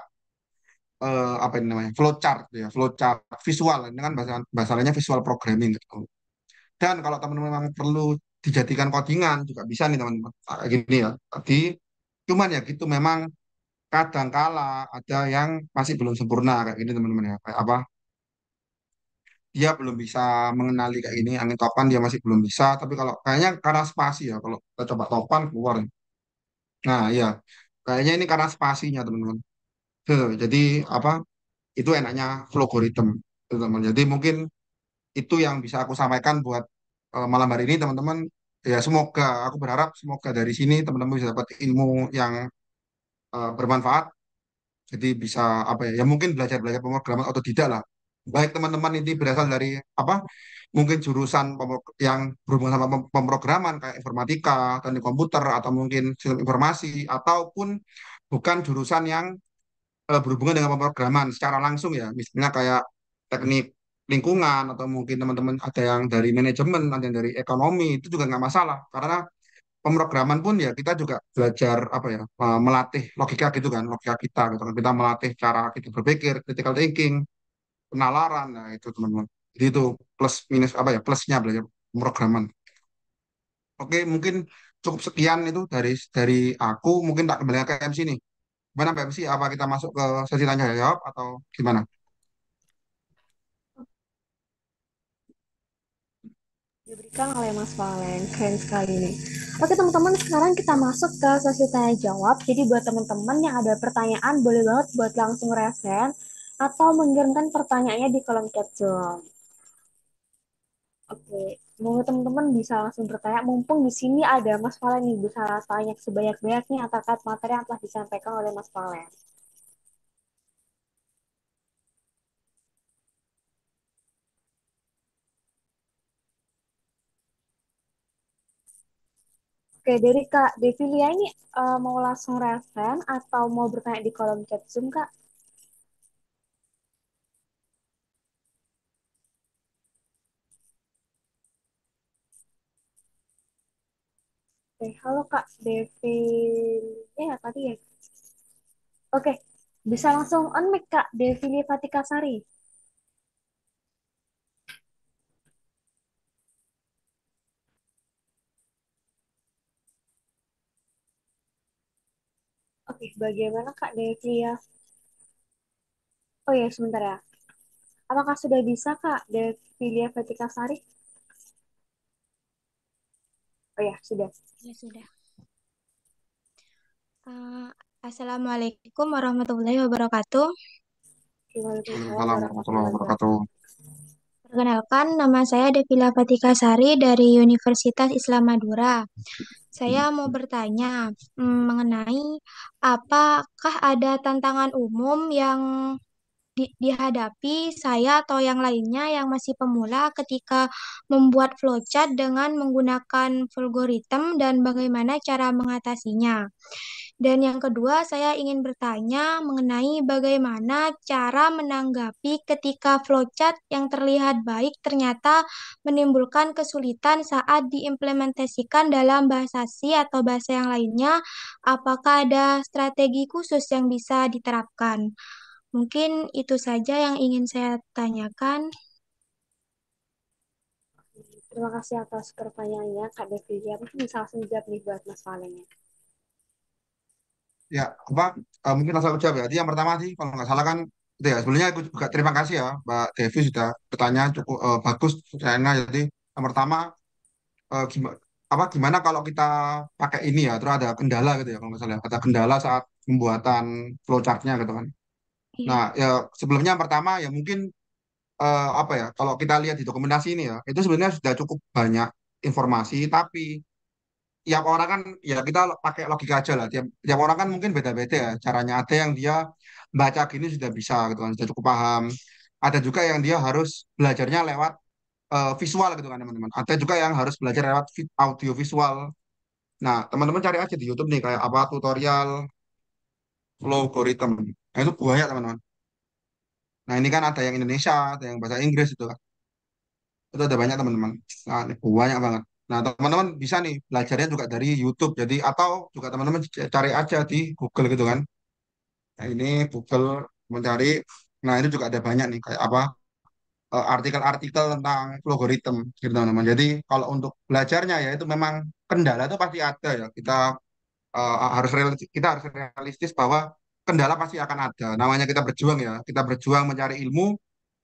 Speaker 1: apa ini namanya, flowchart gitu ya, flowchart visual. Ini kan bahasanya visual programming gitu. Dan kalau teman-teman memang perlu dijadikan codingan juga bisa nih teman-teman. Kayak gini ya. Tadi cuman ya gitu, memang kadangkala ada yang masih belum sempurna kayak gini teman-teman ya. Kayak apa? Dia belum bisa mengenali kayak ini, angin topan dia masih belum bisa. Tapi kalau kayaknya karena spasi ya, kalau kita coba topan keluar. Nah, iya. Kayaknya ini karena spasinya teman-teman. Tuh, jadi apa? Itu enaknya algoritma, teman-teman. Jadi mungkin itu yang bisa aku sampaikan buat malam hari ini teman-teman. Ya semoga, aku berharap semoga dari sini teman-teman bisa dapat ilmu yang bermanfaat. Jadi bisa apa ya, ya mungkin belajar-belajar pemrograman atau tidak lah. Baik teman-teman ini berasal dari apa, mungkin jurusan yang berhubungan sama pemrograman kayak informatika, teknik komputer, atau mungkin sistem informasi, ataupun bukan jurusan yang berhubungan dengan pemrograman secara langsung ya, misalnya kayak teknik lingkungan, atau mungkin teman-teman ada yang dari manajemen, ada yang dari ekonomi, itu juga nggak masalah, karena pemrograman pun ya kita juga belajar apa ya, melatih logika gitu kan, logika kita gitu kan, kita melatih cara kita berpikir, critical thinking, penalaran. Nah itu teman-teman, jadi itu plus minus apa ya, plusnya belajar pemrograman. Oke, mungkin cukup sekian itu dari aku, mungkin tak kembali ke MC nih. Gimana Mbak MC, apa kita masuk ke sesi tanya jawab atau gimana?
Speaker 2: Diberikan oleh Mas Valen. Keren sekali nih. Oke teman-teman, sekarang kita masuk ke sesi tanya jawab. Jadi buat teman-teman yang ada pertanyaan, boleh banget buat langsung resen atau mengirimkan pertanyaannya di kolom chat Zoom. Oke, mau teman-teman bisa langsung bertanya. Mumpung di sini ada Mas Valen nih, bisa tanya sebanyak-banyaknya terkait materi yang telah disampaikan oleh Mas Valen. Oke, dari Kak Devilia ini mau langsung resen atau mau bertanya di kolom chat Zoom, Kak? Oke, halo Kak Devilia ya tadi ya. Oke, bisa langsung on-mic Kak Devilia Fatikasari. Oke, bagaimana Kak Devilia? Oh ya, sebentar ya. Apakah sudah bisa Kak Devilia Fatikasari? Oh ya, sudah.
Speaker 3: Ya sudah. Eh, Assalamualaikum warahmatullahi wabarakatuh.
Speaker 2: Waalaikumsalam
Speaker 1: Waalaikumsalam warahmatullahi
Speaker 2: warahmatullahi
Speaker 1: wabarakatuh.
Speaker 2: wabarakatuh.
Speaker 3: Perkenalkan, nama saya Devila Patikasari dari Universitas Islam Madura. Saya mau bertanya mengenai apakah ada tantangan umum yang dihadapi saya atau yang lainnya yang masih pemula ketika membuat flowchart dengan menggunakan algoritma dan bagaimana cara mengatasinya. Dan yang kedua, saya ingin bertanya mengenai bagaimana cara menanggapi ketika flowchart yang terlihat baik ternyata menimbulkan kesulitan saat diimplementasikan dalam bahasa C atau bahasa yang lainnya. Apakah ada strategi khusus yang bisa diterapkan? Mungkin itu saja yang ingin saya tanyakan.
Speaker 2: terima kasih atas pertanyaannya, Kak Devi. Ya, mungkin bisa langsung jawab nih buat Mas Valeng ya.
Speaker 1: Ya, apa mungkin asal jawab ya. Jadi yang pertama sih kalau nggak salah kan itu ya. Sebelumnya aku juga terima kasih ya Mbak Devi sudah bertanya cukup bagus pertanyaannya. Jadi yang pertama gimana kalau kita pakai ini ya, terus ada kendala gitu ya kalau nggak salah. Ada kendala saat pembuatan flowchartnya gitu kan. Nah,
Speaker 3: Iya.
Speaker 1: ya sebelumnya yang pertama ya mungkin apa ya, kalau kita lihat di dokumentasi ini ya, itu sebenarnya sudah cukup banyak informasi, tapi tiap orang kan ya kita pakai logika aja lah. Tiap orang kan mungkin beda-beda ya caranya. Ada yang dia baca gini sudah bisa gitu kan, sudah cukup paham. Ada juga yang dia harus belajarnya lewat visual gitu kan teman-teman. Ada juga yang harus belajar lewat audio visual. Nah, teman-teman cari aja di YouTube nih kayak apa tutorial logarithm. Nah, itu banyak teman-teman. Nah, ini kan ada yang Indonesia, ada yang bahasa Inggris itu kan. Itu ada banyak teman-teman. Nah, ini banyak banget. Nah, teman-teman bisa nih belajarnya juga dari YouTube. Jadi atau juga teman-teman cari aja di Google gitu kan. Nah, ini Google mencari. Nah, itu juga ada banyak nih kayak apa artikel-artikel tentang logaritma gitu teman-teman. Jadi kalau untuk belajarnya ya itu memang kendala itu pasti ada ya. Kita harus realistis bahwa kendala pasti akan ada. Namanya kita berjuang ya. Kita berjuang mencari ilmu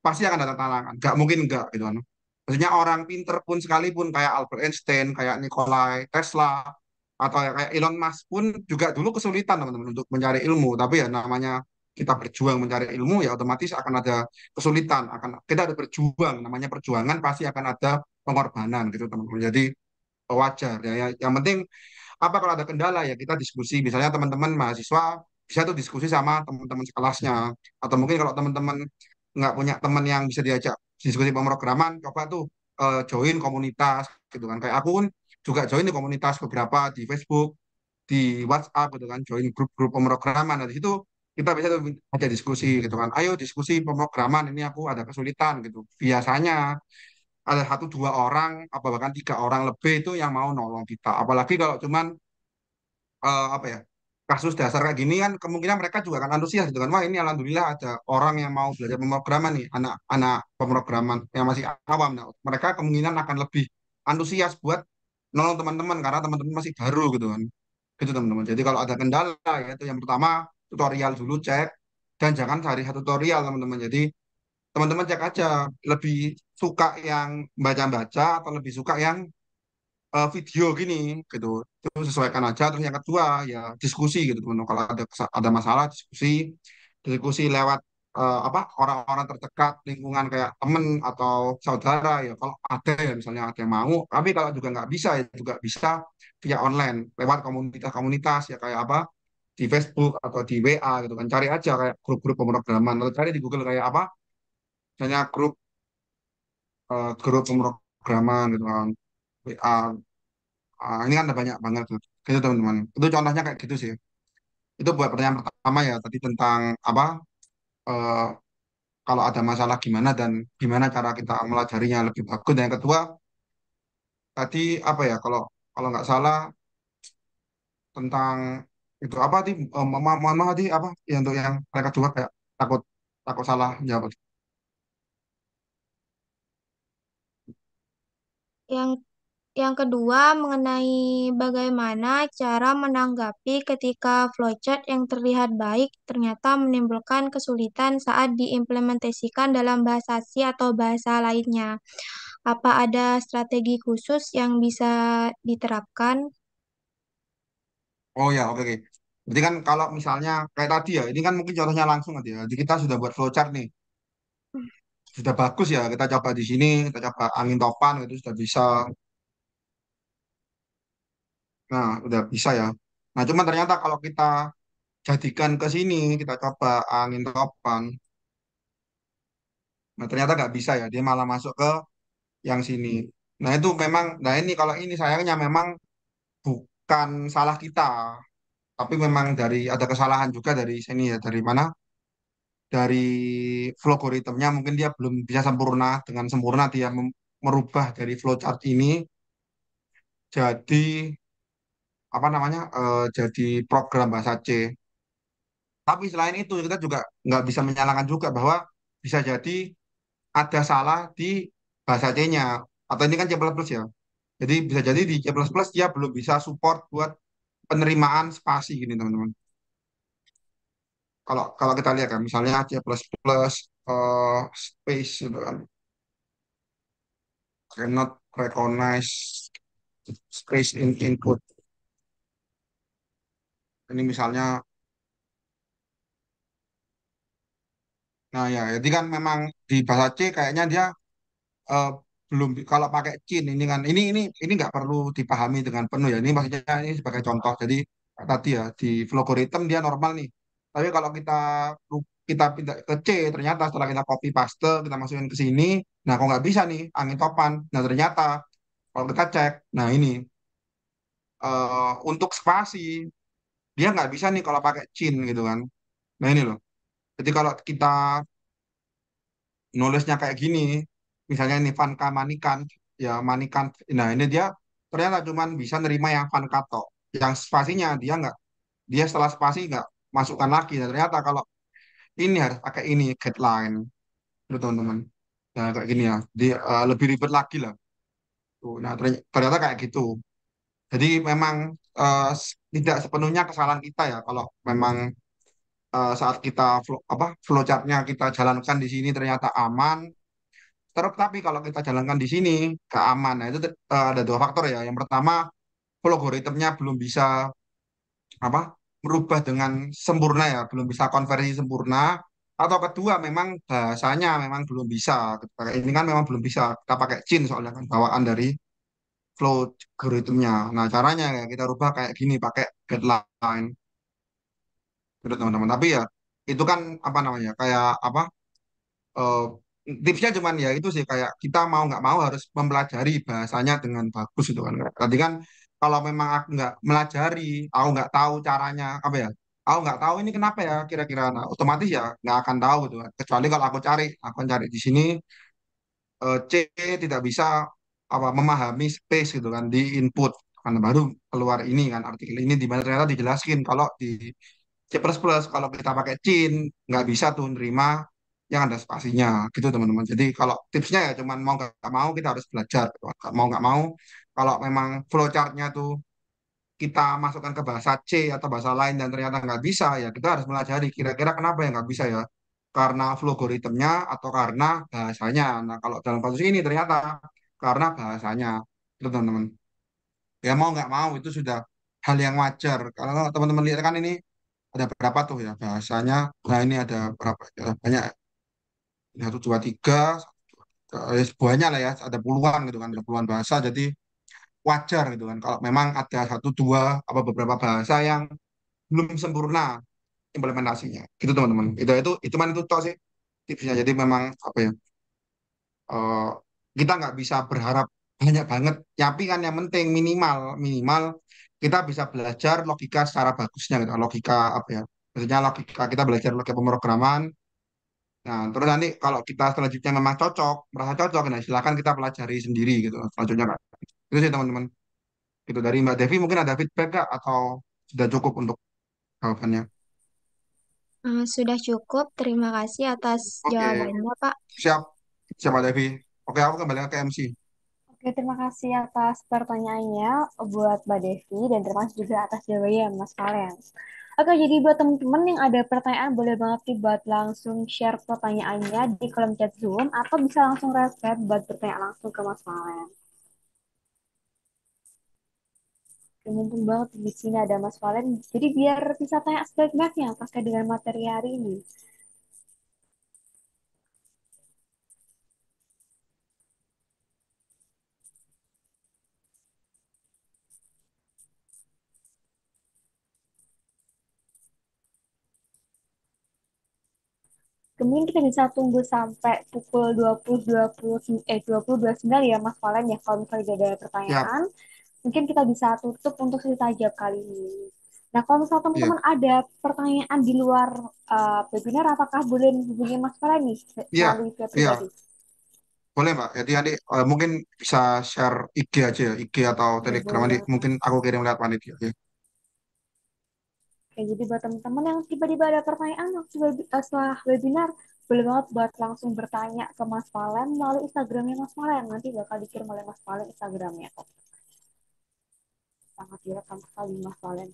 Speaker 1: pasti akan ada tantangan. Gak mungkin enggak gitu kan. Maksudnya orang pinter pun sekalipun kayak Albert Einstein, kayak Nikola Tesla, atau ya kayak Elon Musk pun juga dulu kesulitan teman-teman untuk mencari ilmu. Tapi ya namanya kita berjuang mencari ilmu ya otomatis akan ada kesulitan. Kita ada berjuang. Namanya perjuangan pasti akan ada pengorbanan gitu teman-teman. Jadi wajar ya. Yang penting apa kalau ada kendala ya kita diskusi. Misalnya teman-teman mahasiswa bisa tuh diskusi sama teman-teman sekelasnya. Atau mungkin kalau teman-teman nggak punya teman yang bisa diajak diskusi pemrograman, coba tuh join komunitas gitu kan. Kayak aku pun juga join di komunitas beberapa di Facebook, di WhatsApp gitu kan, join grup-grup pemrograman. Nah, di situ kita bisa tuh aja diskusi gitu kan. Ayo diskusi pemrograman ini aku ada kesulitan gitu. Biasanya ada satu dua orang, apa bahkan tiga orang lebih itu yang mau nolong kita. Apalagi kalau cuman apa ya kasus dasar kayak gini kan kemungkinan mereka juga akan antusias gitu kan wah ini alhamdulillah ada orang yang mau belajar pemrograman nih anak-anak pemrograman yang masih awam nah, mereka kemungkinan akan lebih antusias buat nolong teman-teman karena teman-teman masih baru gitu kan gitu teman-teman jadi kalau ada kendala ya itu yang pertama tutorial dulu cek dan jangan cari satu tutorial teman-teman jadi teman-teman cek aja lebih suka yang baca-baca atau lebih suka yang video gini gitu itu sesuaikan aja terus yang kedua ya diskusi gitu teman kalau ada masalah diskusi diskusi lewat apa orang-orang terdekat lingkungan kayak temen atau saudara ya kalau ada ya misalnya ada yang mau tapi kalau juga nggak bisa ya juga bisa via online lewat komunitas-komunitas ya kayak apa di Facebook atau di WA gitu kan cari aja kayak grup-grup pemrograman atau cari di Google kayak apa misalnya grup pemrograman gitu kan WA. Ini kan ada banyak banget tuh. Gitu teman-teman. Itu contohnya kayak gitu sih. Itu buat pertanyaan pertama ya tadi tentang apa eh, kalau ada masalah gimana dan gimana cara kita melajarinya lebih bagus. Dan yang kedua tadi apa ya kalau kalau nggak salah tentang itu apa tadi mohon maaf tadi apa ya untuk yang mereka kedua kayak takut takut salah jawab.
Speaker 3: Yang Yang kedua, mengenai bagaimana cara menanggapi ketika flowchart yang terlihat baik ternyata menimbulkan kesulitan saat diimplementasikan dalam bahasa C atau bahasa lainnya. Apa ada strategi khusus yang bisa diterapkan?
Speaker 1: Oh ya oke oke. Jadi kan kalau misalnya kayak tadi ya ini kan mungkin contohnya langsung tadi ya. Jadi kita sudah buat flowchart nih. Sudah bagus ya kita coba di sini kita coba angin topan itu sudah bisa. Nah, udah bisa ya. Nah, cuman ternyata kalau kita jadikan ke sini, kita coba angin topan. Nah, ternyata nggak bisa ya. Dia malah masuk ke yang sini. Nah, itu memang, nah ini kalau ini sayangnya memang bukan salah kita. Tapi memang ada kesalahan juga dari sini ya. Dari mana? Dari algoritmnya mungkin dia belum bisa sempurna. Dengan sempurna dia merubah dari flowchart ini jadi apa namanya? Jadi program bahasa C. Tapi selain itu kita juga nggak bisa menyalahkan juga bahwa bisa jadi ada salah di bahasa C-nya. Atau ini kan C++ ya. Jadi bisa jadi di C++ dia belum bisa support buat penerimaan spasi gini teman-teman. Kalau kalau kita lihat kan misalnya C++ space gitu kan cannot recognize space in input. Ini misalnya, nah ya, jadi kan memang di bahasa C kayaknya dia eh, belum kalau pakai cin ini kan ini nggak perlu dipahami dengan penuh ya. Ini maksudnya ini sebagai contoh. Jadi tadi ya di algoritma dia normal nih. Tapi kalau kita pindah ke C ternyata setelah kita copy paste kita masukin ke sini, nah kok nggak bisa nih angin topan. Nah ternyata kalau kita cek, nah ini untuk spasi dia nggak bisa nih kalau pakai cin gitu kan. Nah ini loh. Jadi kalau kita nulisnya kayak gini, misalnya ini Vanka Manikan, ya Manikan, nah ini dia ternyata cuman bisa nerima yang Vankato, yang spasinya dia nggak, dia setelah spasi nggak masukkan lagi. Nah, ternyata kalau ini harus pakai ini guideline, itu teman-teman. Nah kayak gini ya, dia lebih ribet lagi lah. Tuh, nah ternyata kayak gitu. Jadi memang tidak sepenuhnya kesalahan kita ya kalau memang saat kita flowchartnya kita jalankan di sini ternyata aman. Terus tapi kalau kita jalankan di sini gak aman. Nah, itu ada dua faktor ya. Yang pertama, algoritmnya belum bisa apa merubah dengan sempurna ya, belum bisa konversi sempurna. Atau kedua, memang bahasanya memang belum bisa. Ini kan memang belum bisa. Kita pakai Cin soalnya kan bawaan dari flow algoritmnya. Nah, caranya ya kita rubah kayak gini, pakai guideline, gitu teman-teman. Tapi ya itu kan apa namanya, kayak apa? eh, Tipsnya cuman ya itu sih kayak kita mau nggak mau harus mempelajari bahasanya dengan bagus itu kan. Tadi kan kalau memang aku nggak melajari, aku nggak tahu caranya apa ya, aku nggak tahu ini kenapa ya kira-kira, nah otomatis ya nggak akan tahu gitu kan. Kecuali kalau aku akan cari di sini C tidak bisa apa memahami space gitu kan di input kan baru keluar ini kan artikel ini di mana ternyata dijelaskin kalau di C++ kalau kita pakai Cin nggak bisa tuh nerima yang ada spasinya gitu teman-teman. Jadi kalau tipsnya ya cuman mau nggak mau kita harus belajar. Mau nggak mau kalau memang flowchartnya tuh kita masukkan ke bahasa C atau bahasa lain dan ternyata nggak bisa ya kita harus melajari kira-kira kenapa ya nggak bisa ya. Karena flow algoritmnya atau karena bahasanya. Nah kalau dalam kasus ini ternyata karena bahasanya itu teman-teman. Ya mau nggak mau itu sudah hal yang wajar. Kalau teman-teman lihat kan ini ada berapa tuh ya bahasanya. Nah ini ada berapa ya, banyak ya. Satu dua tiga semuanya lah ya ada puluhan gitu kan ada puluhan bahasa jadi wajar gitu kan kalau memang ada satu dua apa beberapa bahasa yang belum sempurna implementasinya gitu teman-teman itu man itu toh sih tipsnya jadi memang apa ya eh, kita nggak bisa berharap banyak banget tapi kan yang penting minimal minimal kita bisa belajar logika secara bagusnya gitu logika apa ya maksudnya logika kita belajar logika pemrograman. Nah, terus nanti kalau kita selanjutnya memang cocok, merasa cocok, nah silakan kita pelajari sendiri gitu. Selanjutnya Kak. Itu sih teman-teman. Itu dari Mbak Devi mungkin ada feedback Kak atau sudah cukup untuk jawabannya?
Speaker 3: Sudah cukup. Terima kasih atas
Speaker 1: Oke,
Speaker 3: jawabannya, Pak.
Speaker 1: siap. Siap Mbak Devi. Oke, aku kembali ke MC.
Speaker 2: Oke, terima kasih atas pertanyaannya buat Mbak Devi dan terima kasih juga atas jawabannya Mas Valen. Oke, jadi buat teman-teman yang ada pertanyaan boleh banget nih buat langsung share pertanyaannya di kolom chat Zoom atau bisa langsung request buat bertanya langsung ke Mas Valen. Oke, mumpung banget di sini ada Mas Valen, jadi biar bisa tanya sebanyak-banyaknya terkait dengan materi hari ini. Kemudian kita bisa tunggu sampai pukul 20.29 ya Mas Valen ya kalau misalnya ada
Speaker 1: Siap.
Speaker 2: pertanyaan. Mungkin kita bisa tutup untuk cerita jawab kali ini. Nah, kalau misalnya
Speaker 1: Iya.
Speaker 2: teman-teman ada pertanyaan di luar webinar, apakah boleh hubungi Mas Farah nih
Speaker 1: Iya.
Speaker 2: melalui via pribadi?
Speaker 1: Iya. Boleh Mbak. Jadi nanti mungkin bisa share IG aja ya, IG atau
Speaker 2: Ya,
Speaker 1: Telegram
Speaker 2: boleh
Speaker 1: nanti
Speaker 2: banget.
Speaker 1: mungkin aku kirim lewat panitia. Oke.
Speaker 2: Oke, jadi buat teman-teman yang tiba-tiba ada pertanyaan waktu setelah webinar, boleh banget buat langsung bertanya ke Mas Valen melalui Instagramnya Mas Valen. Nanti bakal dikirim oleh Mas Valen Instagramnya kok. Sangat direkam sekali Mas Valen.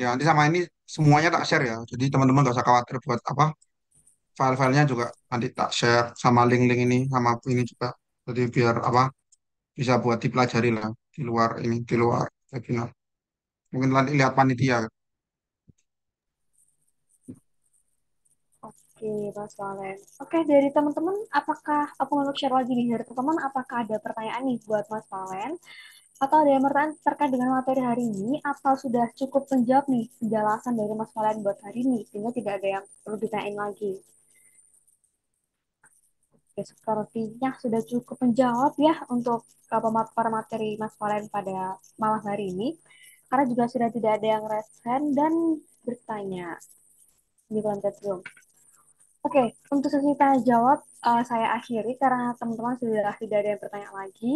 Speaker 1: Ya, nanti sama ini semuanya tak share ya. Jadi teman-teman gak usah khawatir buat apa file-filenya juga nanti tak share sama link-link ini sama ini juga. Jadi biar apa bisa buat dipelajari lah di luar ini di luar webinar. Mungkin nanti lihat panitia.
Speaker 2: Oke, Mas Valen. Oke, dari teman-teman, apakah aku mau share lagi nih dari teman-teman, apakah ada pertanyaan nih buat Mas Valen? Atau ada yang pertanyaan terkait dengan materi hari ini, atau sudah cukup menjawab nih penjelasan dari Mas Valen buat hari ini, sehingga tidak ada yang perlu ditanyain lagi. Oke, sepertinya sudah cukup menjawab ya untuk pemaparan materi Mas Valen pada malam hari ini. Karena juga sudah tidak ada yang resen dan bertanya di kolom chat room. Oke, untuk sesi tanya jawab saya akhiri karena teman-teman sudah tidak ada yang bertanya lagi.